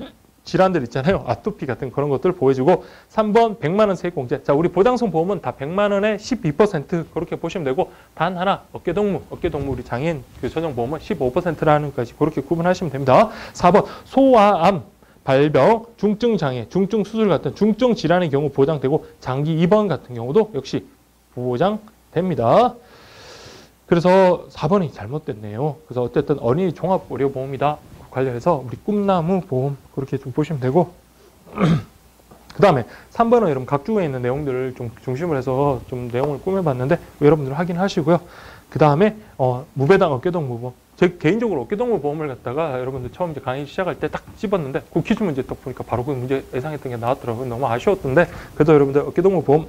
질환들 있잖아요. 아토피 같은 그런 것들 보여주고 3번 100만 원 세액공제. 자, 우리 보장성 보험은 다 100만 원에 12% 그렇게 보시면 되고 단 하나 어깨동무 우리 장애인 그 저정보험은 15%라는 것까지 그렇게 구분하시면 됩니다. 4번 소아암 발병, 중증 장애, 중증 수술 같은 중증 질환의 경우 보장되고 장기 입원 같은 경우도 역시 보장됩니다. 그래서 4번이 잘못됐네요. 그래서 어쨌든 어린이 종합의료보험이다. 관련해서 우리 꿈나무 보험 그렇게 좀 보시면 되고 그 다음에 3번은 여러분 각주에 있는 내용들을 좀 중심으로 해서 좀 내용을 꾸며봤는데 여러분들 확인하시고요. 그 다음에 무배당 어깨동무보험 제 개인적으로 어깨동무보험을 갖다가 여러분들 처음 이제 강의 시작할 때 딱 집었는데 그 퀴즈 문제 딱 보니까 바로 그 문제 예상했던 게 나왔더라고요. 너무 아쉬웠던데 그래도 여러분들 어깨동무보험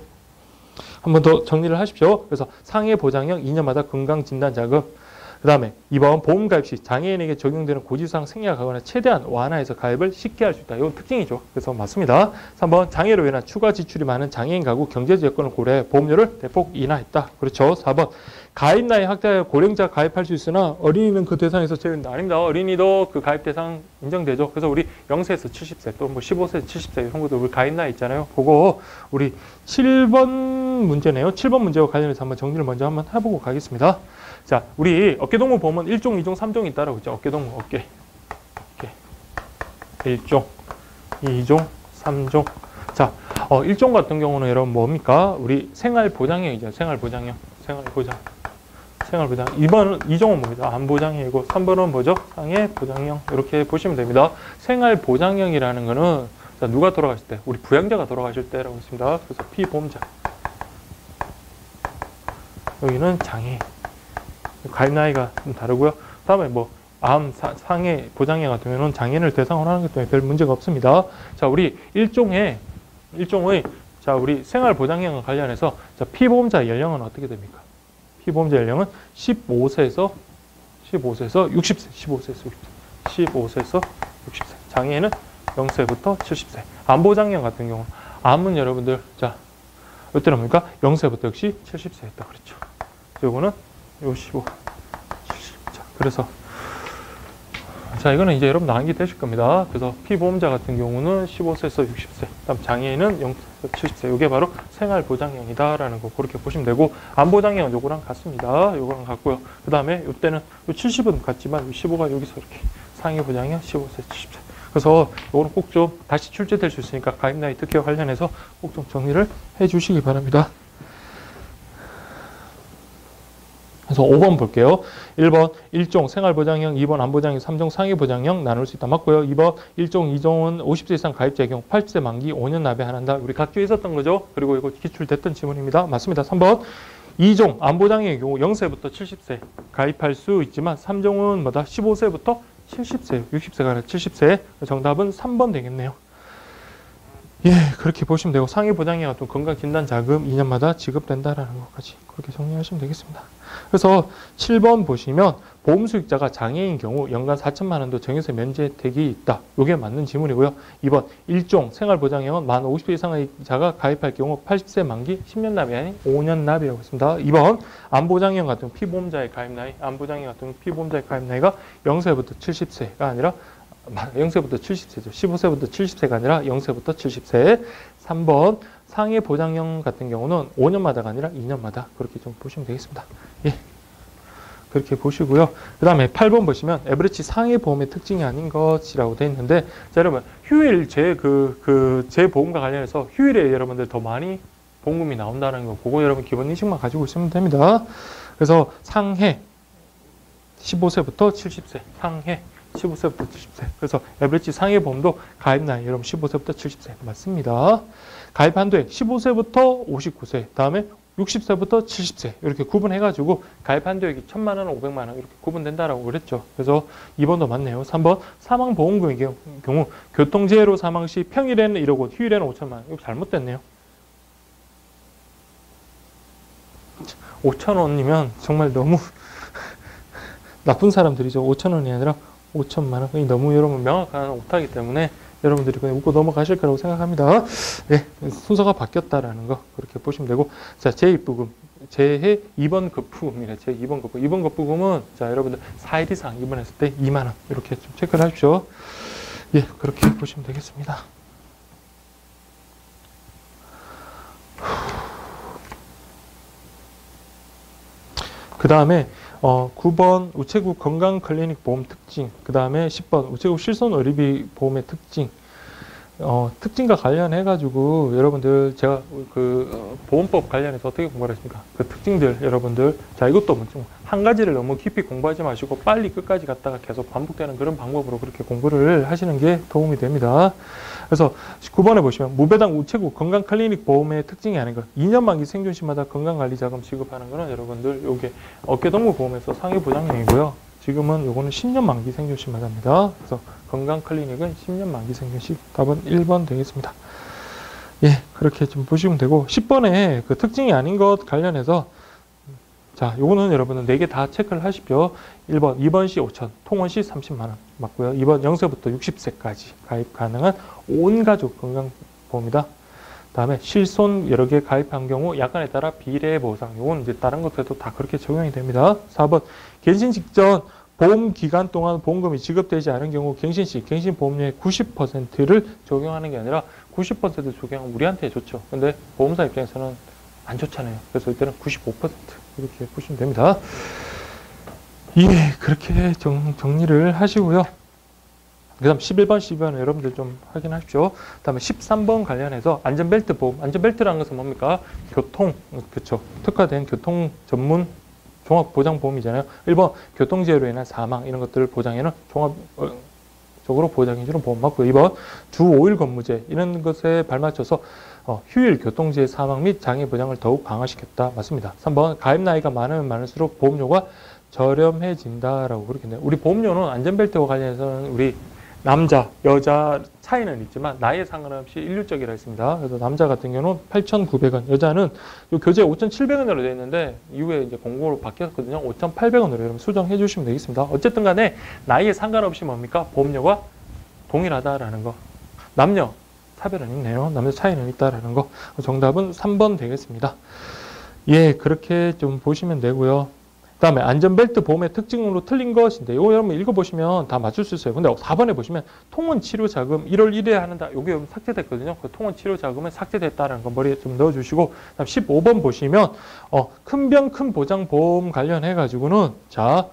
한 번 더 정리를 하십시오. 그래서 상해 보장형 2년마다 건강진단자금 그 다음에 2번 보험 가입 시 장애인에게 적용되는 고지사항 생략하거나 최대한 완화해서 가입을 쉽게 할 수 있다. 이건 특징이죠. 그래서 맞습니다. 3번 장애로 인한 추가 지출이 많은 장애인 가구 경제적 여건을 고려해 보험료를 대폭 인하했다. 그렇죠. 4번 가입 나이 확대하여 고령자 가입할 수 있으나 어린이는 그 대상에서 제외된다. 아닙니다. 어린이도 그 가입 대상 인정되죠. 그래서 우리 0세에서 70세 또 뭐 15세에서 70세 이런 것도 우리 가입 나이 있잖아요. 그거 우리 7번 문제네요. 7번 문제와 관련해서 한번 정리를 먼저 한번 해보고 가겠습니다. 자, 우리 어깨동무 보험은 1종, 2종, 3종이 있다라고 했죠. 어깨동무, 어깨. 1종, 2종, 3종. 자, 1종 같은 경우는 여러분 뭡니까? 우리 생활보장형이죠. 생활보장형. 2번은 2종은 뭡니다? 안보장형이고 3번은 뭐죠? 상해보장형. 이렇게 보시면 됩니다. 생활보장형이라는 거는 자, 누가 돌아가실 때? 우리 부양자가 돌아가실 때라고 했습니다. 그래서 피보험자. 여기는 장애. 가입 나이가 좀 다르고요. 다음에 뭐 암, 상해, 보장애 같은 경우는 장애인을 대상으로 하는 것 때문에 별 문제가 없습니다. 자, 우리 일종의 자, 우리 생활보장형과 관련해서 자, 피보험자 연령은 어떻게 됩니까? 피보험자 연령은 15세에서 60세, 15세에서 60세. 장애인은 0세부터 70세. 안보장형 같은 경우, 암은 여러분들, 자, 이때는 뭡니까? 0세부터 역시 70세였다. 그렇죠. 요거는 요 15, 70. 자, 그래서, 자, 이거는 이제 여러분 암기 되실 겁니다. 그래서 피보험자 같은 경우는 15세에서 60세. 다음 장애인은 0세에서 70세. 이게 바로 생활보장형이다라는 거 그렇게 보시면 되고, 안보장형은 요거랑 같습니다. 요거랑 같고요. 그 다음에 요때는 요 70은 같지만 요 15가 여기서 이렇게 상해보장형 15세, 70세. 그래서 요거는 꼭 좀 다시 출제될 수 있으니까 가입 나이 특혜와 관련해서 꼭 좀 정리를 해 주시기 바랍니다. 그래서 5번 볼게요. 1번 1종 생활보장형, 2번 안보장형, 3종 상해보장형 나눌 수 있다. 맞고요. 2번 1종, 2종은 50세 이상 가입자의 경우 80세 만기 5년 납입한다. 우리 각주에 있었던 거죠. 그리고 이거 기출됐던 지문입니다. 맞습니다. 3번 2종 안보장형의 경우 0세부터 70세 가입할 수 있지만 3종은 뭐다? 15세부터 70세, 60세가 아니라 70세. 정답은 3번 되겠네요. 예, 그렇게 보시면 되고 상해보장형 같은 건강진단자금 2년마다 지급된다라는 것까지 그렇게 정리하시면 되겠습니다. 그래서 7번 보시면 보험수익자가 장애인 경우 연간 4천만 원도 정유세 면제 혜택이 있다. 이게 맞는 지문이고요. 2번 1종 생활보장형은 만 50세 이상의 자가 가입할 경우 80세 만기 10년 납입이 아닌 5년 납입이라고 했습니다. 2번 안보장형 같은 피보험자의 가입 나이, 안보장형 같은 피보험자의 가입 나이가 0세부터 70세가 아니라 0세부터 70세죠. 15세부터 70세가 아니라 0세부터 70세. 3번 상해보장형 같은 경우는 5년마다가 아니라 2년마다 그렇게 좀 보시면 되겠습니다. 예, 그렇게 보시고요. 그 다음에 8번 보시면 에브리치 상해보험의 특징이 아닌 것이라고 되어 있는데, 자, 여러분 휴일 재보험과 관련해서 휴일에 여러분들 더 많이 보험금이 나온다는 거, 그거 여러분 기본 인식만 가지고 있으면 됩니다. 그래서 상해 15세부터 70세, 상해 15세부터 70세. 그래서 에브리지 상해보험도 가입 나이 여러분 15세부터 70세 맞습니다. 가입 한도액 15세부터 59세, 다음에 60세부터 70세 이렇게 구분해가지고 가입 한도액이 1,000만 원, 500만 원 이렇게 구분된다라고 그랬죠. 그래서 2번도 맞네요. 3번 사망보험금의 경우 교통재해로 사망 시 평일에는 1억 원, 휴일에는 5천만 원. 이거 잘못됐네요. 5천 원이면 정말 너무 나쁜 사람들이죠. 5천 원이 아니라 5천만 원. 너무 여러분 명확한 오타이기 때문에 여러분들이 그냥 웃고 넘어가실 거라고 생각합니다. 네, 순서가 바뀌었다라는 거 그렇게 보시면 되고, 자, 제2부금, 재해 2번 급부금이래. 제2번 급부금. 2번 급부금은 자, 여러분들 4일 이상 입원했을 때 2만 원 이렇게 좀 체크를 하십시오. 예, 그렇게 보시면 되겠습니다. 그 다음에 9번 우체국 건강클리닉 보험 특징, 그 다음에 10번 우체국 실손의료비 보험의 특징, 특징과 관련해가지고 여러분들 제가 보험법 관련해서 어떻게 공부를 했습니까? 그 특징들 여러분들, 자, 이것도 한 가지를 너무 깊이 공부하지 마시고 빨리 끝까지 갔다가 계속 반복되는 그런 방법으로 그렇게 공부를 하시는 게 도움이 됩니다. 그래서 9번에 보시면 무배당 우체국 건강클리닉 보험의 특징이 아닌 것, 2년 만기 생존 시마다 건강관리자금 지급하는 거는 여러분들 요게 어깨동무보험에서 상해보장형이고요. 지금은 요거는 10년 만기 생존 시마다입니다. 그래서 건강클리닉은 10년 만기 생존 시. 답은 1번 되겠습니다. 예, 그렇게 좀 보시면 되고, 10번에 그 특징이 아닌 것 관련해서 자, 요거는 여러분은 4개 다 체크를 하십시오. 1번, 2번 시 5천, 통원 시 30만 원 맞고요. 2번 0세부터 60세까지 가입 가능한 온 가족 건강보험이다. 다음에 실손 여러 개 가입한 경우 약관에 따라 비례 보상. 요건 이제 다른 것들도 다 그렇게 적용이 됩니다. 4번 갱신 직전 보험 기간 동안 보험금이 지급되지 않은 경우 갱신 시 갱신 보험료의 90%를 적용하는 게 아니라 90% 적용하면 우리한테 좋죠. 근데 보험사 입장에서는 안 좋잖아요. 그래서 이때는 95% 이렇게 보시면 됩니다. 예, 그렇게 정리를 하시고요. 그 다음 11번, 12번은 여러분들 좀 확인하십시오. 그 다음에 13번 관련해서 안전벨트 보험. 안전벨트라는 것은 뭡니까? 교통, 그쵸. 특화된 교통 전문 종합보장보험이잖아요. 1번 교통재해로 인한 사망 이런 것들을 보장에는 종합적으로 보장해주는 보험 맞고요. 2번 주 5일 근무제 이런 것에 발맞춰서 휴일 교통재해 사망 및 장애 보장을 더욱 강화시켰다. 맞습니다. 3번 가입 나이가 많으면 많을수록 보험료가 저렴해진다라고 그렇겠네요. 우리 보험료는 안전벨트와 관련해서는 우리 남자, 여자 차이는 있지만 나이에 상관없이 일률적이라 했습니다. 그래서 남자 같은 경우는 8,900원, 여자는 요 교재 5,700원으로 되어 있는데 이후에 이제 공고로 바뀌었거든요. 5,800원으로 여러분 수정해 주시면 되겠습니다. 어쨌든 간에 나이에 상관없이 뭡니까? 보험료가 동일하다라는 거. 남녀 차별은 있네요. 남녀 차이는 있다라는 거. 정답은 3번 되겠습니다. 예, 그렇게 좀 보시면 되고요. 그다음에 안전벨트 보험의 특징으로 틀린 것인데 이거 여러분 읽어보시면 다 맞출 수 있어요. 근데 4번에 보시면 통원치료자금 1월 1일에 하는다. 이게 여러분 삭제됐거든요. 그 통원치료자금은 삭제됐다는 거 머리에 좀 넣어주시고 그다음 15번 보시면 큰 병 큰 보장 보험 관련해 가지고는 자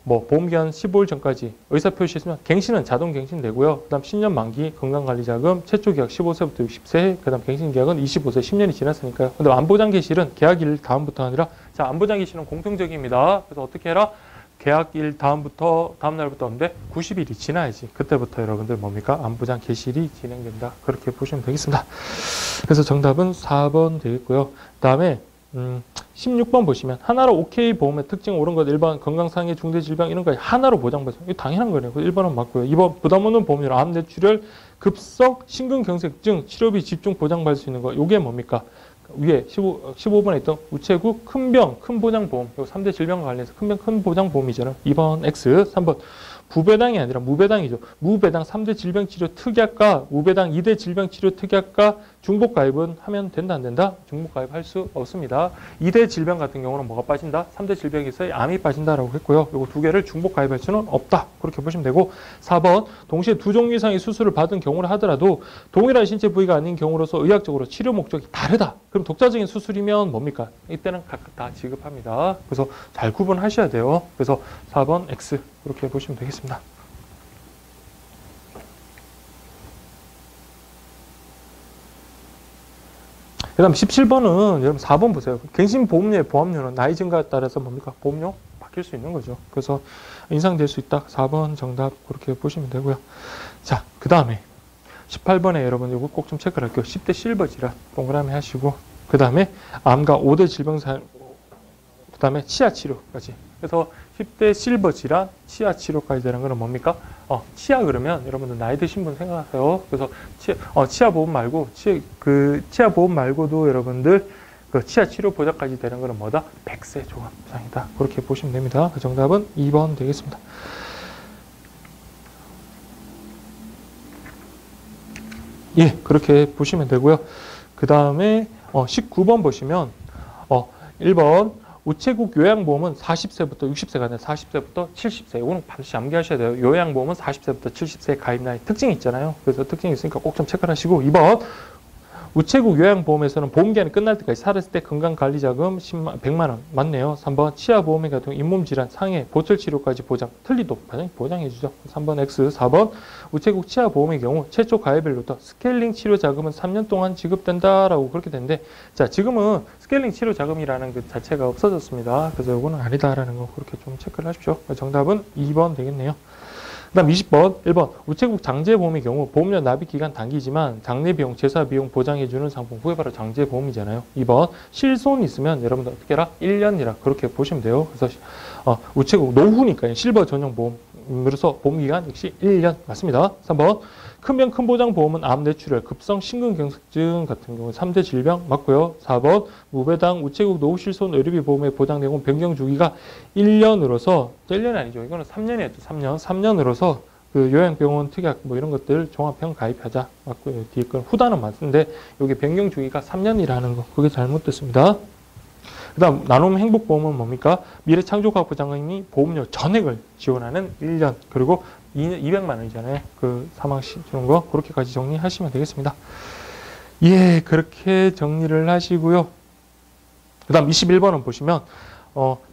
뭐 보험기한 15일 전까지 의사 표시했으면 갱신은 자동 갱신되고요. 그다음 10년 만기 건강관리자금 최초 계약 15세부터 60세, 그다음 갱신 계약은 25세 10년이 지났으니까요. 근데 안보장 개시일은 계약일 다음부터 아니라 자 안보장 개시는 공통적입니다. 그래서 어떻게 해라? 계약일 다음부터 다음 날부터 없는데 90일이 지나야지 그때부터 여러분들 뭡니까? 안보장 개시일이 진행된다. 그렇게 보시면 되겠습니다. 그래서 정답은 4번 되겠고요. 그다음에 16번 보시면 하나로 OK 보험의 특징 옳은 것 1번 건강상해 중대질병 이런 거 하나로 보장받습니다. 이거 당연한 거네요. 1번은 맞고요. 2번 부담 없는 보험료 암 뇌출혈 급성 심근경색증 치료비 집중 보장받을 수 있는 거 이게 뭡니까? 위에 15번에 있던 우체국 큰 병 큰 보장보험 요 3대 질병과 관련해서 큰 병 큰 보장보험이잖아요. 2번 X 3번 부배당이 아니라 무배당이죠. 무배당 3대 질병치료 특약과 무배당 2대 질병치료 특약과 중복가입은 하면 된다 안 된다? 중복가입 할 수 없습니다. 2대 질병 같은 경우는 뭐가 빠진다? 3대 질병에서 암이 빠진다라고 했고요. 이거 두 개를 중복가입할 수는 없다. 그렇게 보시면 되고 4번 동시에 두 종류 이상의 수술을 받은 경우를 하더라도 동일한 신체 부위가 아닌 경우로서 의학적으로 치료 목적이 다르다. 그럼 독자적인 수술이면 뭡니까? 이때는 각각 다 지급합니다. 그래서 잘 구분하셔야 돼요. 그래서 4번 X 그렇게 보시면 되겠습니다. 그 다음 17번은 여러분 4번 보세요. 갱신보험료의 보험료는 나이 증가에 따라서 뭡니까? 보험료 바뀔 수 있는 거죠. 그래서 인상될 수 있다. 4번 정답 그렇게 보시면 되고요. 자, 그 다음에 18번에 여러분 이거 꼭 좀 체크를 할게요. 10대 실버 질환 동그라미 하시고 그 다음에 암과 5대 질병사 그 다음에 치아 치료까지. 그래서 10대 실버 질환, 치아 치료까지 되는 거는 뭡니까? 치아 그러면 여러분들 나이 드신 분 생각하세요. 그래서 치아 보험 말고 치아 보험 말고도 여러분들 그 치아 치료 보장까지 되는 거는 뭐다? 100세 종합보장이다. 그렇게 보시면 됩니다. 그 정답은 2번 되겠습니다. 예, 그렇게 보시면 되고요. 그 다음에 19번 보시면 1번 우체국 요양보험은 40세부터 60세가 아니라 40세부터 70세. 이거는 반드시 암기하셔야 돼요. 요양보험은 40세부터 70세 가입 나이 특징이 있잖아요. 그래서 특징이 있으니까 꼭 좀 체크를 하시고 2번 우체국 요양보험에서는 보험기한이 끝날 때까지 살았을 때 건강관리자금 100만 원 맞네요. 3번 치아보험의 같은 잇몸질환, 상해, 보철치료까지 보장. 틀리도 보장해주죠. 3번 X. 4번 우체국 치아보험의 경우 최초 가입일부터 스케일링 치료자금은 3년 동안 지급된다라고 그렇게 되는데 자 지금은 스케일링 치료자금이라는 그 자체가 없어졌습니다. 그래서 이거는 아니다라는 거 그렇게 좀 체크를 하십시오. 정답은 2번 되겠네요. 그 다음 20번, 1번 우체국 장제보험의 경우 보험료 납입기간 단기지만 장례비용, 제사비용 보장해주는 상품 그게 바로 장제보험이잖아요. 2번 실손 있으면 여러분들 어떻게 해라? 1년이라 그렇게 보시면 돼요. 그래서 우체국 노후니까 실버 전용 보험으로서 보험기간 역시 1년 맞습니다. 3번 큰병 큰보장 보험은 암 뇌출혈, 급성 심근경색증 같은 경우 3대 질병 맞고요. 4번 무배당 우체국 노후실손 의료비 보험의 보장 내용 변경 주기가 1년으로서 1년이 아니죠. 이거는 3년이었죠. 3년으로서 그 요양병원 특약 뭐 이런 것들 종합형 가입하자 맞고요. 뒤에 건 후단은 맞는데 여기 변경 주기가 3년이라는 거 그게 잘못됐습니다. 그 다음 나눔 행복보험은 뭡니까? 미래창조과학부장님이 보험료 전액을 지원하는 1년 그리고 200만 원이잖아요. 그 사망 시 주는 거 그렇게까지 정리하시면 되겠습니다. 예, 그렇게 정리를 하시고요. 그 다음 21번은 보시면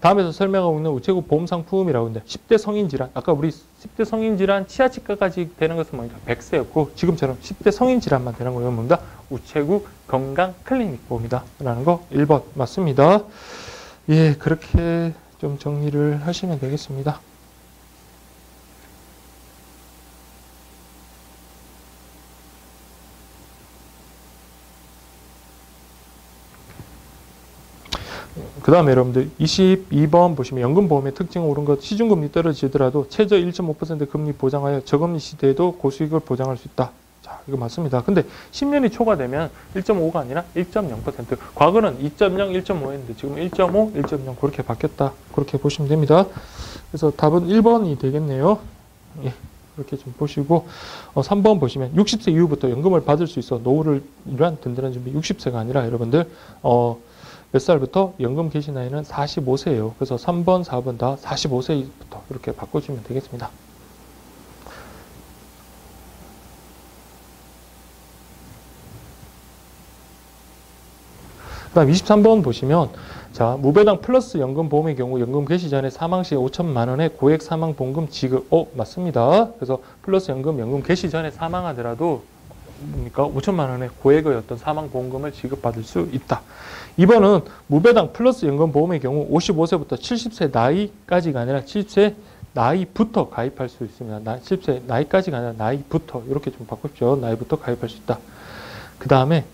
다음에서 설명하고 있는 우체국 보험상품이라고 하는데 10대 성인질환 아까 우리 10대 성인질환 치아치과까지 되는 것은 뭡니까? 100세였고 지금처럼 10대 성인질환만 되는 거는 뭡니까? 우체국 건강클리닉 보험이다 라는 거 1번 맞습니다. 예, 그렇게 좀 정리를 하시면 되겠습니다. 그 다음에 여러분들 22번 보시면 연금보험의 특징 오른 것 시중금리 떨어지더라도 최저 1.5% 금리 보장하여 저금리 시대에도 고수익을 보장할 수 있다. 자, 이거 맞습니다. 근데 10년이 초과되면 1.5가 아니라 1.0%. 과거는 2.0, 1.5였는데 지금 1.5, 1.0 그렇게 바뀌었다. 그렇게 보시면 됩니다. 그래서 답은 1번이 되겠네요. 예, 그렇게 좀 보시고 3번 보시면 60세 이후부터 연금을 받을 수 있어 노후를 위한 든든한 준비 60세가 아니라 여러분들 몇 살부터 연금 개시 나이는 45세예요. 그래서 3번, 4번 다 45세부터 이렇게 바꿔주면 되겠습니다. 그다음 23번 보시면 자 무배당 플러스 연금보험의 경우 연금 개시 전에 사망 시 5천만 원의 고액 사망 보험금 지급. 맞습니다. 그래서 플러스 연금 개시 전에 사망하더라도 뭡니까? 5천만 원의 고액의 어떤 사망 보험금을 지급받을 수 있다. 2번은 무배당 플러스 연금보험의 경우 55세부터 70세 나이까지가 아니라 70세 나이부터 가입할 수 있습니다. 70세 나이까지가 아니라 나이부터 이렇게 좀 바꾸십시오. 나이부터 가입할 수 있다. 그 다음에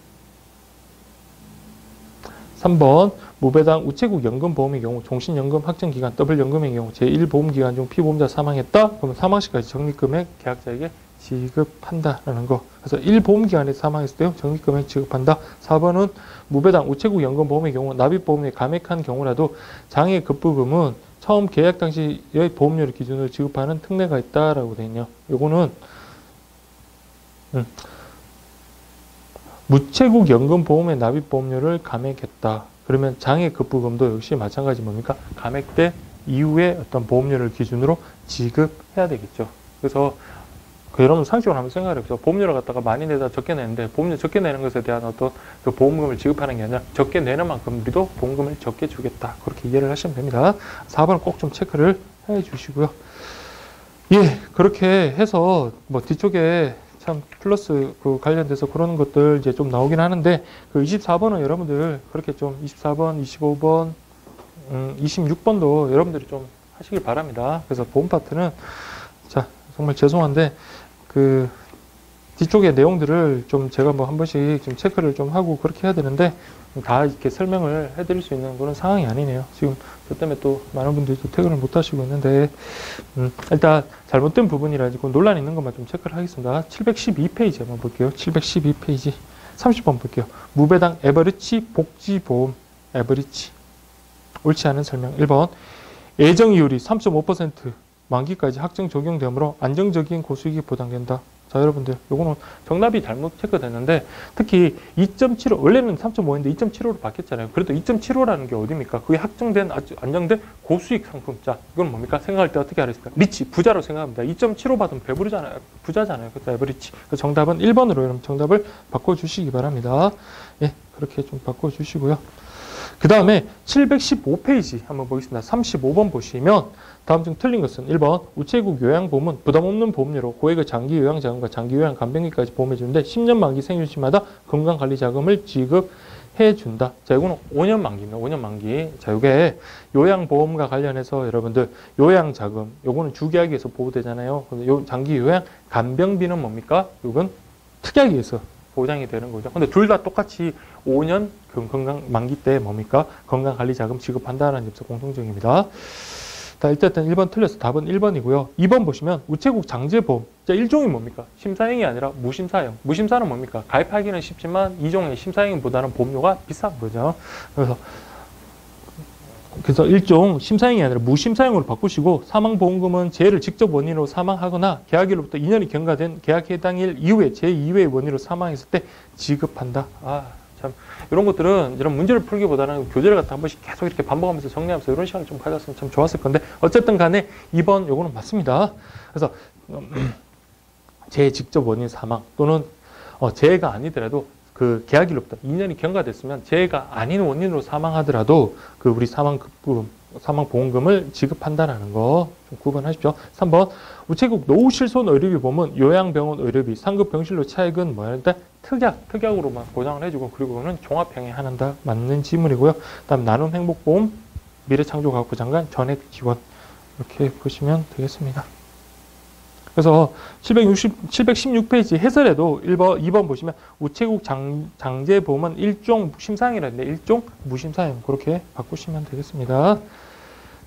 3번 무배당 우체국 연금보험의 경우 종신연금 확정기간 더블연금의 경우 제1보험기간 중 피보험자 사망했다. 그러면 사망시까지 적립금액 계약자에게 지급한다라는 거. 그래서 1보험기간에 사망했을 때 적립금액 지급한다. 4번은 무배당 우체국 연금보험의 경우 납입보험에 감액한 경우라도 장애 급부금은 처음 계약 당시의 보험료를 기준으로 지급하는 특례가 있다라고 되어 있네요. 요거는 무체국 연금보험의 납입보험료를 감액했다. 그러면 장애 급부금도 역시 마찬가지 뭡니까? 감액 때 이후에 어떤 보험료를 기준으로 지급해야 되겠죠. 그래서 여러분 상식으로 한번 생각해 보세요. 보험료를 갖다가 많이 내다 적게 내는데 보험료 적게 내는 것에 대한 어떤 그 보험금을 지급하는 게 아니라 적게 내는 만큼 우리도 보험금을 적게 주겠다. 그렇게 이해를 하시면 됩니다. 4번은 꼭 좀 체크를 해 주시고요. 예, 그렇게 해서 뭐 뒤쪽에 참 플러스 그 관련돼서 그런 것들 이제 좀 나오긴 하는데 그 24번은 여러분들 그렇게 좀 24번, 25번, 26번도 여러분들이 좀 하시길 바랍니다. 그래서 보험 파트는 자 정말 죄송한데 그 뒤쪽의 내용들을 좀 제가 뭐 한 번씩 좀 체크를 좀 하고 그렇게 해야 되는데 다 이렇게 설명을 해드릴 수 있는 그런 상황이 아니네요. 지금 저 때문에 또 많은 분들이 또 퇴근을 못 하시고 있는데 일단 잘못된 부분이라 지고 논란 있는 것만 좀 체크를 하겠습니다. 712페이지 한번 볼게요. 712페이지 30번 볼게요. 무배당 에버리치 복지보험 에버리치 옳지 않은 설명 1번 예정이율이 3.5% 만기까지 확정 적용되므로 안정적인 고수익이 보장된다. 자 여러분들 요거는 정답이 잘못 체크됐는데 특히 2.75 원래는 3.5인데 2.75로 바뀌었잖아요. 그래도 2.75라는 게 어디입니까? 그게 확정된 아주 안정된 고수익 상품. 자 이건 뭡니까? 생각할 때 어떻게 하겠습니까? 리치 부자로 생각합니다. 2.75 받으면 배부르잖아요. 부자잖아요. 그래서 에버리치. 정답은 1번으로 여러분 정답을 바꿔주시기 바랍니다. 예 그렇게 좀 바꿔주시고요. 그 다음에 715페이지 한번 보겠습니다. 35번 보시면 다음 중 틀린 것은 1번 우체국 요양보험은 부담없는 보험료로 고액의 장기 요양자금과 장기 요양 간병비까지 보험해 주는데 10년 만기 생존 시마다 건강관리자금을 지급해 준다. 자 이거는 5년 만기입니다. 5년 만기. 자 이게 요양보험과 관련해서 여러분들 요양자금 요거는 주계약에서 보호되잖아요. 요 장기 요양 간병비는 뭡니까? 이건 특약에서 보장이 되는 거죠. 근데 둘 다 똑같이 5년 건강 만기 때 뭡니까? 건강관리자금 지급한다는 점에서 공통점입니다. 자, 일단 1번 틀려서 답은 1번이고요. 2번 보시면 우체국 장제보험. 자, 1종이 뭡니까? 심사형이 아니라 무심사형. 무심사는 뭡니까? 가입하기는 쉽지만 2종의 심사형보다는 보험료가 비싼 거죠. 그래서 1종 심사형이 아니라 무심사형으로 바꾸시고 사망보험금은 재해를 직접 원인으로 사망하거나 계약일로부터 2년이 경과된 계약 해당일 이후에 제2회의 원인으로 사망했을 때 지급한다. 참 이런 것들은 이런 문제를 풀기보다는 교재를 갖다 한 번씩 계속 이렇게 반복하면서 정리하면서 이런 시간을 좀 가졌으면 참 좋았을 건데 어쨌든 간에 2번 요거는 맞습니다. 그래서 재해 직접 원인 사망 또는 재해가 아니더라도 그 계약일로부터 2년이 경과됐으면 재해가 아닌 원인으로 사망하더라도 그 우리 사망보험금을 지급한다라는 거 좀 구분하십시오. 3번 우체국 노후실손 의료비 보험은 요양병원 의료비 상급 병실로 차액은 뭐랄까 특약으로만 보장을 해주고 그리고 그거는 종합병행한다. 맞는 지문이고요. 그다음 나눔 행복보험 미래창조과학부 장관 전액 지원 이렇게 보시면 되겠습니다. 그래서 716페이지 해설에도 2번 보시면 우체국 장제보험은 일종 무심사항이라는데 일종 무심사항 그렇게 바꾸시면 되겠습니다.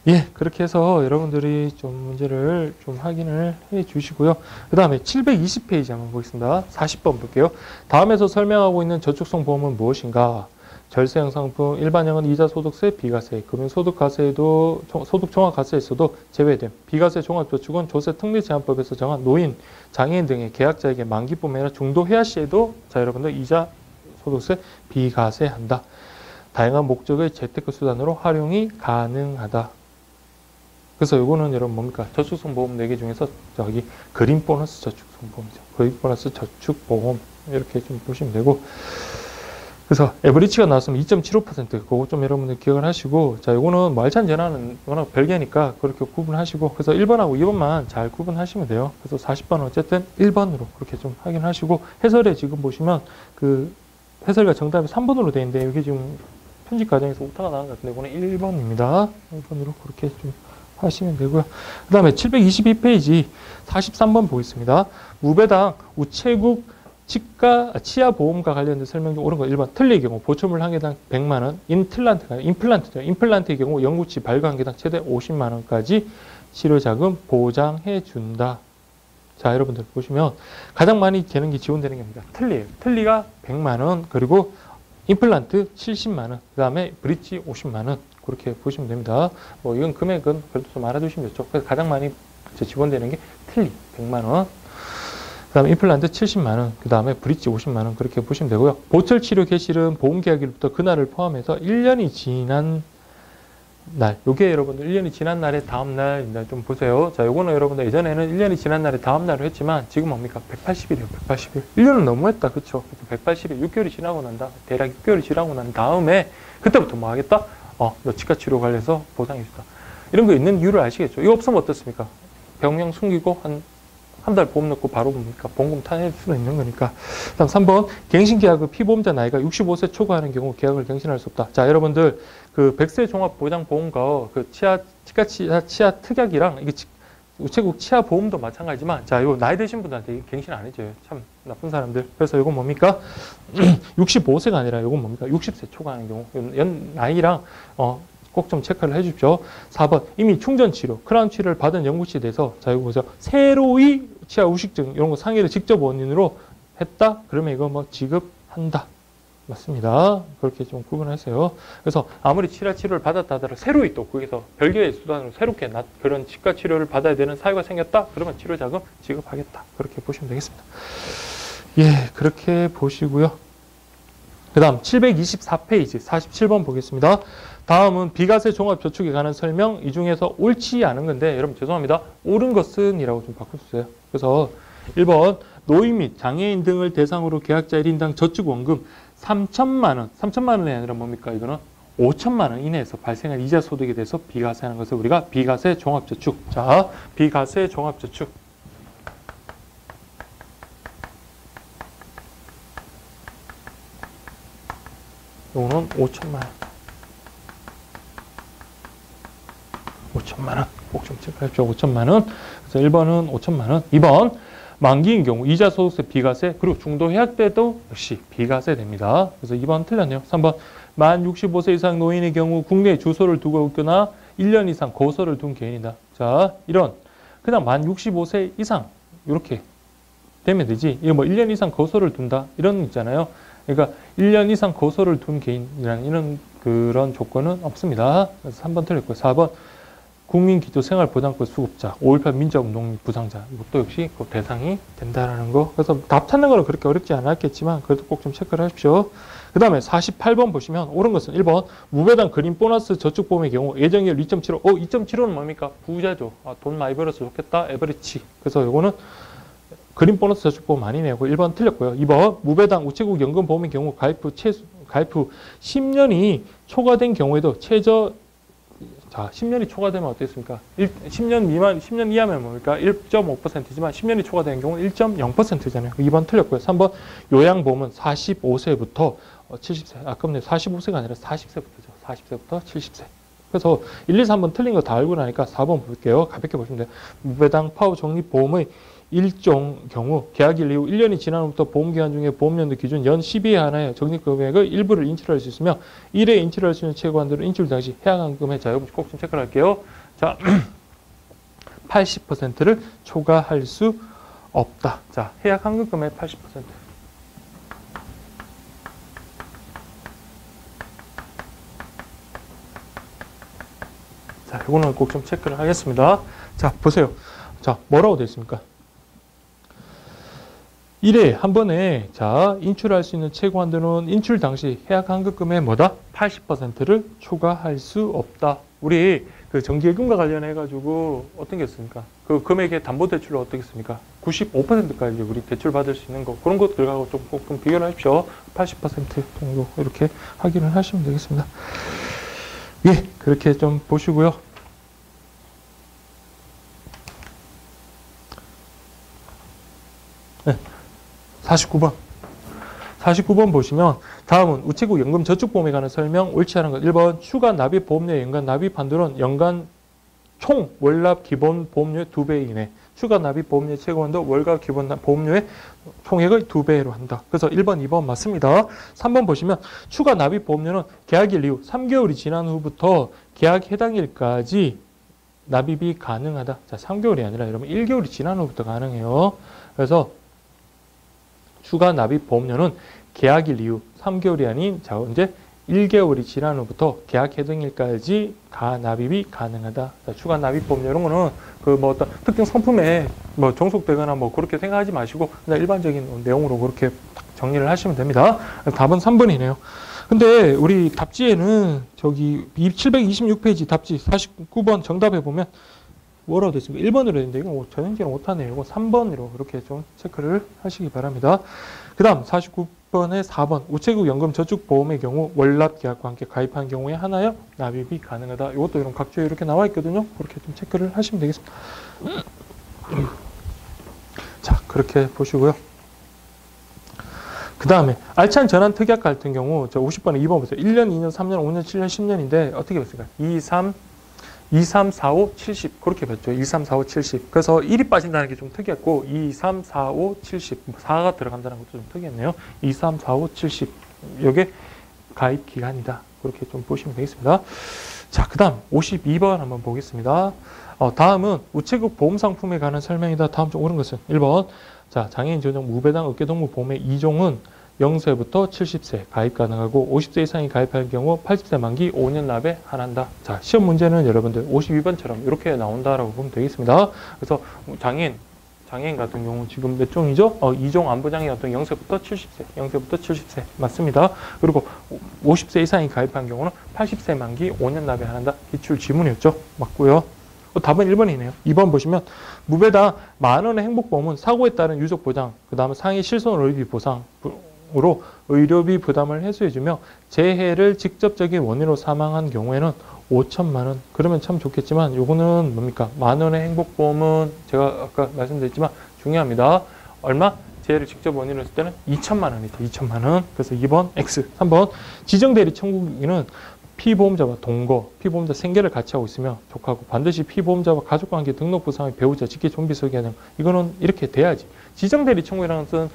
예, 그렇게 해서 여러분들이 좀 문제를 좀 확인을 해 주시고요. 그 다음에 720페이지 한번 보겠습니다. 40번 볼게요. 다음에서 설명하고 있는 저축성 보험은 무엇인가? 절세형 상품, 일반형은 이자 소득세, 비과세, 금융소득과세에도 소득종합과세에서도 제외됨. 비과세 종합저축은 조세 특례제한법에서 정한 노인, 장애인 등의 계약자에게 만기뿐만 아니라 중도해야 시에도 자 여러분들 이자 소득세 비과세한다. 다양한 목적의 재테크 수단으로 활용이 가능하다. 그래서 요거는 여러분 뭡니까? 저축성 보험 4개 중에서 저기 그린 보너스 저축성 보험이죠. 그린 보너스 저축보험 이렇게 좀 보시면 되고. 그래서 에버리지가 나왔으면 2.75% 그거 좀 여러분들 기억을 하시고, 자 요거는 뭐 알찬 전환은 워낙 별개니까 그렇게 구분하시고, 그래서 1번하고 2번만 잘 구분하시면 돼요. 그래서 40번은 어쨌든 1번으로 그렇게 좀 확인하시고, 해설에 지금 보시면 그 해설과 정답이 3번으로 되어 있는데 여기 지금 편집 과정에서 오타가 나온 것 같은데 이거는 1번입니다. 1번으로 그렇게 좀 하시면 되고요. 그 다음에 722페이지 43번 보겠습니다. 무배당 우체국 치아 보험과 관련된 설명 중 옳은 거 1번. 틀릴 경우 보초물 한 개당 100만 원, 임플란트죠. 임플란트의 경우 영구치 발효 한 개당 최대 50만 원까지 치료자금 보장해 준다. 자, 여러분들 보시면 가장 많이 되는 게 지원되는 게 뭡니까? 틀리예요. 틀리가 100만 원, 그리고 임플란트 70만 원, 그 다음에 브릿지 50만 원. 그렇게 보시면 됩니다. 뭐 이건 금액은 그래도 좀 알아두시면 좋죠. 그래서 가장 많이 지원되는 게 틀리 100만 원. 그 다음에 임플란트 70만 원, 그 다음에 브릿지 50만 원 그렇게 보시면 되고요. 보철 치료 개시는 보험 계약일부터 그날을 포함해서 1년이 지난 날, 요게 여러분들 1년이 지난 날의 다음 날입니다. 좀 보세요. 자, 요거는 여러분들 예전에는 1년이 지난 날의 다음 날을 했지만 지금 뭡니까? 180일이에요. 180일. 1년은 너무했다. 그쵸? 180일, 6개월이 지나고 난다. 대략 6개월이 지나고 난 다음에 그때부터 뭐 하겠다? 너 치과 치료 관련해서 보상해 주다. 이런 거 있는 이유를 아시겠죠? 이거 없으면 어떻습니까? 병명 숨기고 한 달 보험 넣고 바로 뭡니까? 보험금 타낼 수는 있는 거니까. 다음 3번. 갱신계약의 피보험자 나이가 65세 초과하는 경우 계약을 갱신할 수 없다. 자, 여러분들 그 백세 종합보장보험과 그 치아 특약이랑 이게 우체국 치아 보험도 마찬가지지만, 자, 요 나이 드신 분들한테 갱신 안 해줘요. 참 나쁜 사람들. 그래서 이건 뭡니까? 65세가 아니라 이건 뭡니까? 60세 초과하는 경우. 연 나이랑 꼭 좀 체크를 해주십시오. 4번. 이미 충전치료, 크라운 치료를 받은 영구치에 대해서, 자, 이거 보세요. 새로이 치아 우식증, 이런 거 상해를 직접 원인으로 했다? 그러면 이거 뭐 지급한다. 맞습니다. 그렇게 좀 구분하세요. 그래서 아무리 치료를 받았다 하더라도 새로이 또 거기서 별개의 수단으로 새롭게 그런 치과 치료를 받아야 되는 사유가 생겼다? 그러면 치료자금 지급하겠다. 그렇게 보시면 되겠습니다. 예, 그렇게 보시고요. 그 다음 724페이지 47번 보겠습니다. 다음은 비과세 종합저축에 관한 설명, 이 중에서 옳지 않은 건데 여러분 죄송합니다. 옳은 것은 이라고 좀 바꿔주세요. 그래서 1번 노인 및 장애인 등을 대상으로 계약자 1인당 저축원금 3천만 원, 3천만 원이 아니라 뭡니까? 이거는 5천만 원 이내에서 발생한 이자 소득에 대해서 비과세하는 것을 우리가 비과세 종합저축. 자, 비과세 종합저축. 요거는 5천만 원. 5천만 원. 꼭 좀 체크하십시오. 5천만 원. 그래서 1번은 5천만 원. 2번 만기인 경우 이자 소득세 비과세, 그리고 중도 해약 때도 역시 비과세 됩니다. 그래서 2번 틀렸네요. 3번 만 65세 이상 노인의 경우 국내에 주소를 두고 있거나 1년 이상 거소를 둔 개인이다. 자, 이런 그냥 만 65세 이상 이렇게 되면 되지. 이거 뭐 1년 이상 거소를 둔다 이런 거 있잖아요. 그러니까 1년 이상 거소를 둔 개인이라는 이런 그런 조건은 없습니다. 그래서 3번 틀렸고요. 4번 국민기초생활보장법 수급자, 5.18 민주화운동 부상자, 이것도 역시 그 대상이 된다라는 거. 그래서 답 찾는 거는 그렇게 어렵지 않았겠지만 그래도 꼭 좀 체크를 하십시오. 그 다음에 48번 보시면 옳은 것은 1번 무배당 그린 보너스 저축보험의 경우 예정이율 2.75. 2.75는 뭡니까? 부자죠. 돈 많이 벌어서 좋겠다. 에버리지. 그래서 이거는 그린 보너스 저축보험 많이 내고 1번 틀렸고요. 2번 무배당 우체국 연금보험의 경우 가입 후 10년이 초과된 경우에도 자, 10년이 초과되면 어떻습니까? 10년 미만, 10년 이하면 뭡니까? 1.5%지만 10년이 초과되는 경우는 1.0%잖아요. 2번 틀렸고요. 3번 요양보험은 45세부터 70세. 아까 45세가 아니라 40세부터죠. 40세부터 70세. 그래서 1, 2, 3번 틀린 거 다 알고 나니까 4번 볼게요. 가볍게 보시면 돼요. 무배당 파업 적립보험의 일종 경우 계약일 이후 1년이 지난 후부터 보험기간 중에 보험연도 기준 연 12회 하나의 적립금액의 일부를 인출할 수 있으며 1회 인출할 수 있는 최고한도는 인출 당시 해약한금액, 자, 여러분 꼭 좀 체크를 할게요. 자, 80%를 초과할 수 없다. 자, 해약한금액 80%. 자, 이거는 꼭 좀 체크를 하겠습니다. 자, 보세요. 자, 뭐라고 되어 있습니까? 1회 한 번에 자 인출할 수 있는 최고 한도는 인출 당시 해약한금액의 뭐다? 80%를 초과할 수 없다. 우리 그 정기예금과 관련해 가지고 어떤 게 있습니까? 그 금액의 담보대출로 어떻겠습니까? 95%까지 우리 대출 받을 수 있는 거 그런 것들하고 좀 꼭 좀 비교를 하십시오. 80% 정도 이렇게 확인을 하시면 되겠습니다. 예, 그렇게 좀 보시고요. 네. 49번 보시면 다음은 우체국 연금 저축보험에 관한 설명 옳지 않은 것. 1번 추가 납입 보험료의 연간 납입 한도는 연간 총 월납 기본 보험료의 2배 이내. 추가 납입 보험료의 최고 한도 월갑 기본 보험료의 총액의 2배로 한다. 그래서 1번, 2번 맞습니다. 3번 보시면 추가 납입 보험료는 계약일 이후 3개월이 지난 후부터 계약 해당일까지 납입이 가능하다. 자, 3개월이 아니라 여러분 1개월이 지난 후부터 가능해요. 그래서 추가 납입 보험료는 계약일 이후 3개월이 아닌 자 언제 1개월이 지난 후부터 계약 해당일까지 납입이 가능하다. 자, 추가 납입 보험료 이런 거는 그 뭐 어떤 특정 상품에 뭐 종속되거나 뭐 그렇게 생각하지 마시고 그냥 일반적인 내용으로 그렇게 정리를 하시면 됩니다. 답은 3번이네요. 근데 우리 답지에는 저기 726페이지 답지 49번 정답에 보면 뭐라고 됐습니까? 1번으로 했는데 이거 전형적으로 못하네요. 이거 3번으로 이렇게 좀 체크를 하시기 바랍니다. 그 다음 49번에 4번 우체국 연금 저축보험의 경우 월납 계약과 함께 가입한 경우에 하나여 납입이 가능하다. 이것도 이런 각주에 이렇게 나와 있거든요. 그렇게 좀 체크를 하시면 되겠습니다. 자, 그렇게 보시고요. 그 다음에 알찬 전환 특약 같은 경우 저 50번에 2번 보세요. 1년, 2년, 3년, 5년, 7년, 10년인데 어떻게 봤습니까? 2, 3, 4, 5, 70 그렇게 봤죠. 2, 3, 4, 5, 70. 그래서 1이 빠진다는 게 좀 특이했고 2, 3, 4, 5, 70 4가 들어간다는 것도 좀 특이했네요. 2, 3, 4, 5, 70 이게 가입 기간이다. 그렇게 좀 보시면 되겠습니다. 자, 그 다음 52번 한번 보겠습니다. 다음은 우체국 보험상품에 관한 설명이다. 다음 좀 옳은 것은 1번 자 장애인 전용 무배당 어깨동무 보험의 2종은 0세부터 70세 가입 가능하고 50세 이상이 가입할 경우 80세 만기 5년 납에 한한다. 자, 시험 문제는 여러분들 52번처럼 이렇게 나온다라고 보면 되겠습니다. 그래서 장애인 같은 경우 지금 몇 종이죠? 2종 안부장애인 어떤 0세부터 70세 맞습니다. 그리고 50세 이상이 가입한 경우는 80세 만기 5년 납에 한한다. 기출 지문이었죠? 맞고요. 답은 1번이네요. 2번 보시면 무배당 만원의 행복보험은 사고에 따른 유족 보장, 그 다음에 상해 실손 의료비 보상으로 의료비 부담을 해소해주며 재해를 직접적인 원인으로 사망한 경우에는 5천만 원. 그러면 참 좋겠지만 요거는 뭡니까? 만원의 행복보험은 제가 아까 말씀드렸지만 중요합니다. 얼마? 재해를 직접 원인으로 했을 때는 2천만 원이죠. 2천만 원. 그래서 2번 X. 3번 지정대리 청구기는 피보험자와 동거, 피보험자 생계를 같이 하고 있으며 족하고 반드시 피보험자와 가족관계 등록부상의 배우자, 직계 좀비 소개하는 이거는 이렇게 돼야지. 지정대리 청구라는 것은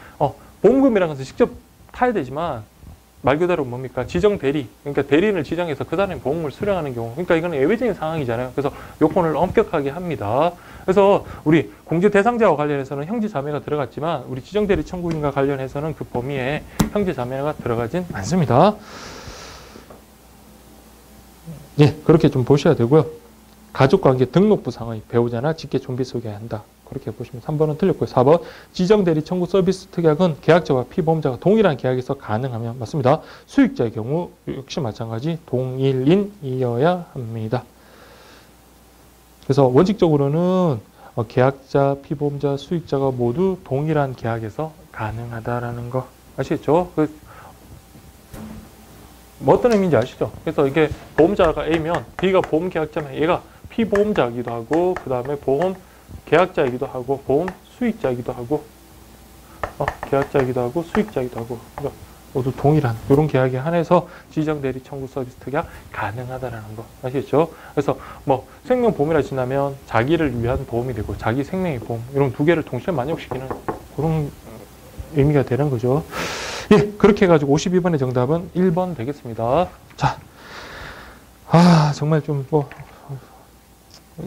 보험금이라는 것은 직접 타야 되지만 말 그대로 뭡니까? 지정대리, 그러니까 대리인을 지정해서 그 사람이 보험을 수령하는 경우 그러니까 이거는 예외적인 상황이잖아요. 그래서 요건을 엄격하게 합니다. 그래서 우리 공제 대상자와 관련해서는 형제자매가 들어갔지만 우리 지정대리 청구인과 관련해서는 그 범위에 형제자매가 들어가진 않습니다. 예, 그렇게 좀 보셔야 되고요. 가족관계 등록부상의 배우자나 직계 좀비 소개한다. 그렇게 보시면 3번은 틀렸고요. 4번 지정대리 청구 서비스 특약은 계약자와 피보험자가 동일한 계약에서 가능하면 맞습니다. 수익자의 경우 역시 마찬가지 동일인이어야 합니다. 그래서 원칙적으로는 계약자, 피보험자, 수익자가 모두 동일한 계약에서 가능하다라는 거 아시겠죠? 뭐 어떤 의미인지 아시죠? 그래서 이게 보험자가 A면 B가 보험 계약자면 얘가 피보험자이기도 하고 그 다음에 보험 계약자이기도 하고 보험 수익자이기도 하고 계약자이기도 하고 수익자이기도 하고 그러니까 모두 동일한 이런 계약에 한해서 지정 대리 청구 서비스 특약 가능하다라는 거 아시겠죠? 그래서 뭐 생명보험이라 지나면 자기를 위한 보험이 되고 자기 생명의 보험 이런 두 개를 동시에 만족시키는 그런 의미가 되는 거죠. 예, 그렇게 해가지고 52번의 정답은 1번 되겠습니다. 자, 정말 좀 뭐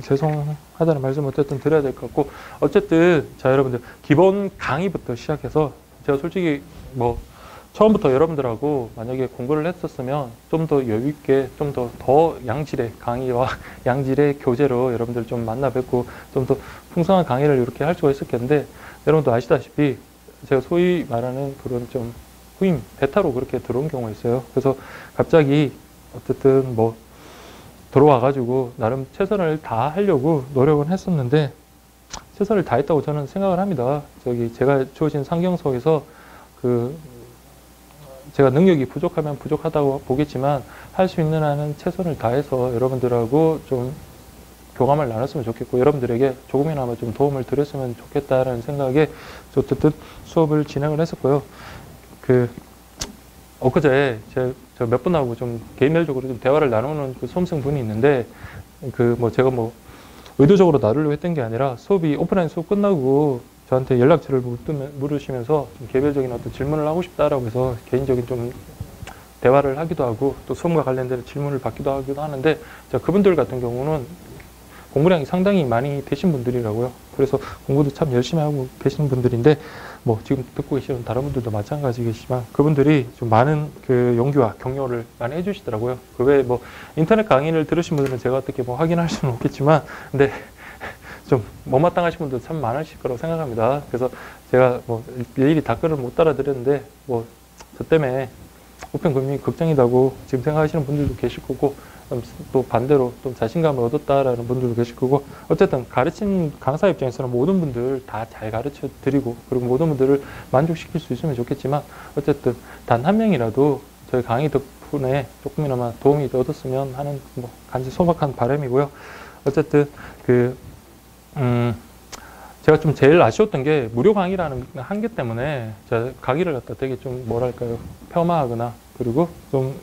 죄송하다는 말씀 어쨌든 드려야 될 것 같고 어쨌든 자 여러분들 기본 강의부터 시작해서 제가 솔직히 뭐 처음부터 여러분들하고 만약에 공부를 했었으면 좀 더 여유 있게 좀 더 양질의 강의와 양질의 교재로 여러분들 좀 만나 뵙고 좀 더 풍성한 강의를 이렇게 할 수가 있었겠는데 여러분도 아시다시피 제가 소위 말하는 그런 좀 후임 대타로 그렇게 들어온 경우가 있어요. 그래서 갑자기 어쨌든 뭐 들어와가지고 나름 최선을 다하려고 노력은 했었는데 최선을 다했다고 저는 생각을 합니다. 제가 주어진 상경 속에서 제가 능력이 부족하면 부족하다고 보겠지만 할 수 있는 한은 최선을 다해서 여러분들하고 좀 교감을 나눴으면 좋겠고 여러분들에게 조금이나마 좀 도움을 드렸으면 좋겠다라는 생각에 어쨌든 수업을 진행을 했었고요. 엊그제 제가 몇 분하고 좀 개인별적으로 좀 대화를 나누는 그 수험생 분이 있는데 제가 의도적으로 나누려고 했던 게 아니라 수업이 오프라인 수업 끝나고 저한테 연락처를 물으시면서 좀 개별적인 어떤 질문을 하고 싶다라고 해서 개인적인 좀 대화를 하기도 하고 또 수험과 관련된 질문을 받기도 하기도 하는데 그분들 같은 경우는 공부량이 상당히 많이 되신 분들이라고요. 그래서 공부도 참 열심히 하고 계시는 분들인데 지금 듣고 계시는 다른 분들도 마찬가지겠지만 그분들이 좀 많은 용기와 격려를 많이 해주시더라고요. 그 외에 인터넷 강의를 들으신 분들은 제가 어떻게 확인할 수는 없겠지만 근데 좀 못마땅하신 분들 참 많으실 거라고 생각합니다. 그래서 제가 일일이 답글을 못 따라드렸는데 저 때문에 우편금융이 걱정이라고 지금 생각하시는 분들도 계실 거고 또 반대로 좀 자신감을 얻었다라는 분들도 계실 거고 어쨌든 가르친 강사 입장에서는 모든 분들 다 잘 가르쳐 드리고 그리고 모든 분들을 만족시킬 수 있으면 좋겠지만 어쨌든 단 한 명이라도 저희 강의 덕분에 조금이나마 도움이 얻었으면 하는 간지 소박한 바람이고요. 어쨌든 제가 좀 제일 아쉬웠던 게 무료 강의라는 한계 때문에 제가 강의를 갖다 되게 좀 뭐랄까요 폄하하거나 그리고 좀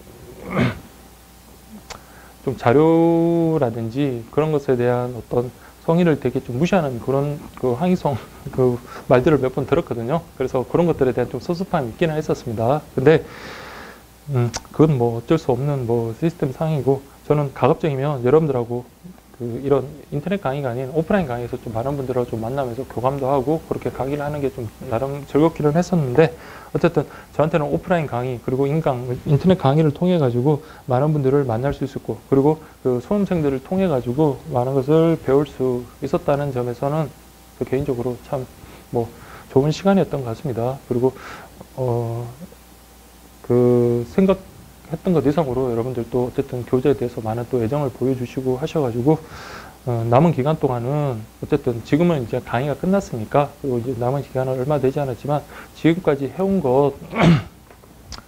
자료라든지 그런 것에 대한 어떤 성의를 되게 좀 무시하는 그런 항의성 말들을 몇 번 들었거든요. 그래서 그런 것들에 대한 좀 섭섭함이 있기는 했었습니다. 근데 그건 어쩔 수 없는 시스템 상이고 저는 가급적이면 여러분들하고 이런 인터넷 강의가 아닌 오프라인 강의에서 좀 많은 분들하고 좀 만나면서 교감도 하고 그렇게 강의를 하는 게 좀 나름 즐겁기는 했었는데 어쨌든 저한테는 오프라인 강의 그리고 인터넷 강의를 통해 가지고 많은 분들을 만날 수 있었고 그리고 수험생들을 통해 가지고 많은 것을 배울 수 있었다는 점에서는 개인적으로 참 좋은 시간이었던 것 같습니다. 그리고 생각했던 것 이상으로 여러분들도 어쨌든 교재에 대해서 많은 또 애정을 보여주시고 하셔가지고 남은 기간 동안은 어쨌든 지금은 이제 강의가 끝났으니까 그리고 이제 남은 기간은 얼마 되지 않았지만 지금까지 해온 것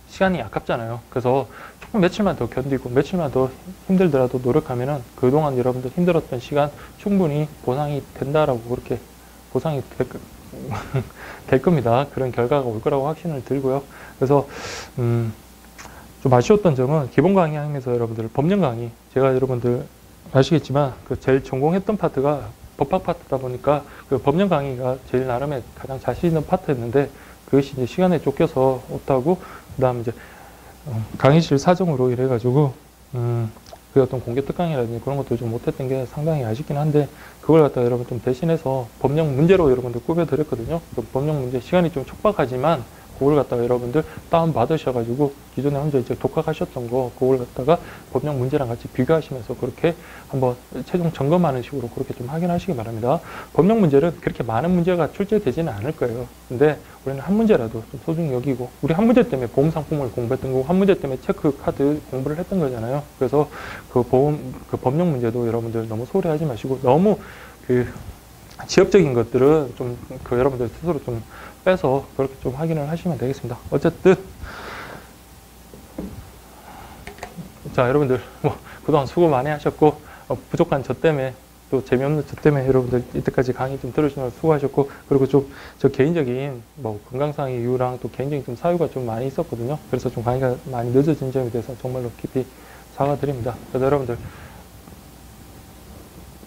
시간이 아깝잖아요. 그래서 조금 며칠만 더 견디고 며칠만 더 힘들더라도 노력하면은 그동안 여러분들 힘들었던 시간 충분히 보상이 된다라고 그렇게 보상이 될 겁니다. 그런 결과가 올 거라고 확신을 들고요. 그래서 좀 아쉬웠던 점은 기본 강의 하면서 여러분들 법령 강의 제가 여러분들 아시겠지만 제일 전공했던 파트가 법학 파트다 보니까 법령 강의가 제일 나름의 가장 자신 있는 파트였는데 그것이 이제 시간에 쫓겨서 못하고 그다음 이제 강의실 사정으로 이래가지고 어떤 공개 특강이라든지 그런 것도 좀 못했던 게 상당히 아쉽긴 한데 그걸 갖다 여러분 좀 대신해서 법령 문제로 여러분들 꾸며드렸거든요. 법령 문제 시간이 좀 촉박하지만 그걸 갖다가 여러분들 다운 받으셔가지고 기존에 혼자 이제 독학하셨던 거 그걸 갖다가 법령 문제랑 같이 비교하시면서 그렇게 한번 최종 점검하는 식으로 그렇게 좀 확인하시기 바랍니다. 법령 문제는 그렇게 많은 문제가 출제되지는 않을 거예요. 근데 우리는 한 문제라도 좀 소중히 여기고 우리 한 문제 때문에 보험 상품을 공부했던 거고 한 문제 때문에 체크 카드 공부를 했던 거잖아요. 그래서 그 법령 문제도 여러분들 너무 소홀히 하지 마시고 너무 지엽적인 것들은 좀 여러분들 스스로 좀 빼서 그렇게 좀 확인을 하시면 되겠습니다. 어쨌든 자 여러분들 그동안 수고 많이 하셨고 부족한 저 때문에 또 재미없는 저 때문에 여러분들 이때까지 강의 좀 들어주셔서 수고하셨고, 그리고 좀 저 개인적인 뭐 건강상의 이유랑 또 개인적인 좀 사유가 좀 많이 있었거든요. 그래서 좀 강의가 많이 늦어진 점에 대해서 정말로 깊이 사과드립니다. 그래서 여러분들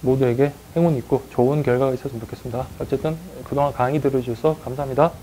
모두에게 행운이 있고 좋은 결과가 있었으면 좋겠습니다. 어쨌든 그동안 강의 들어주셔서 감사합니다.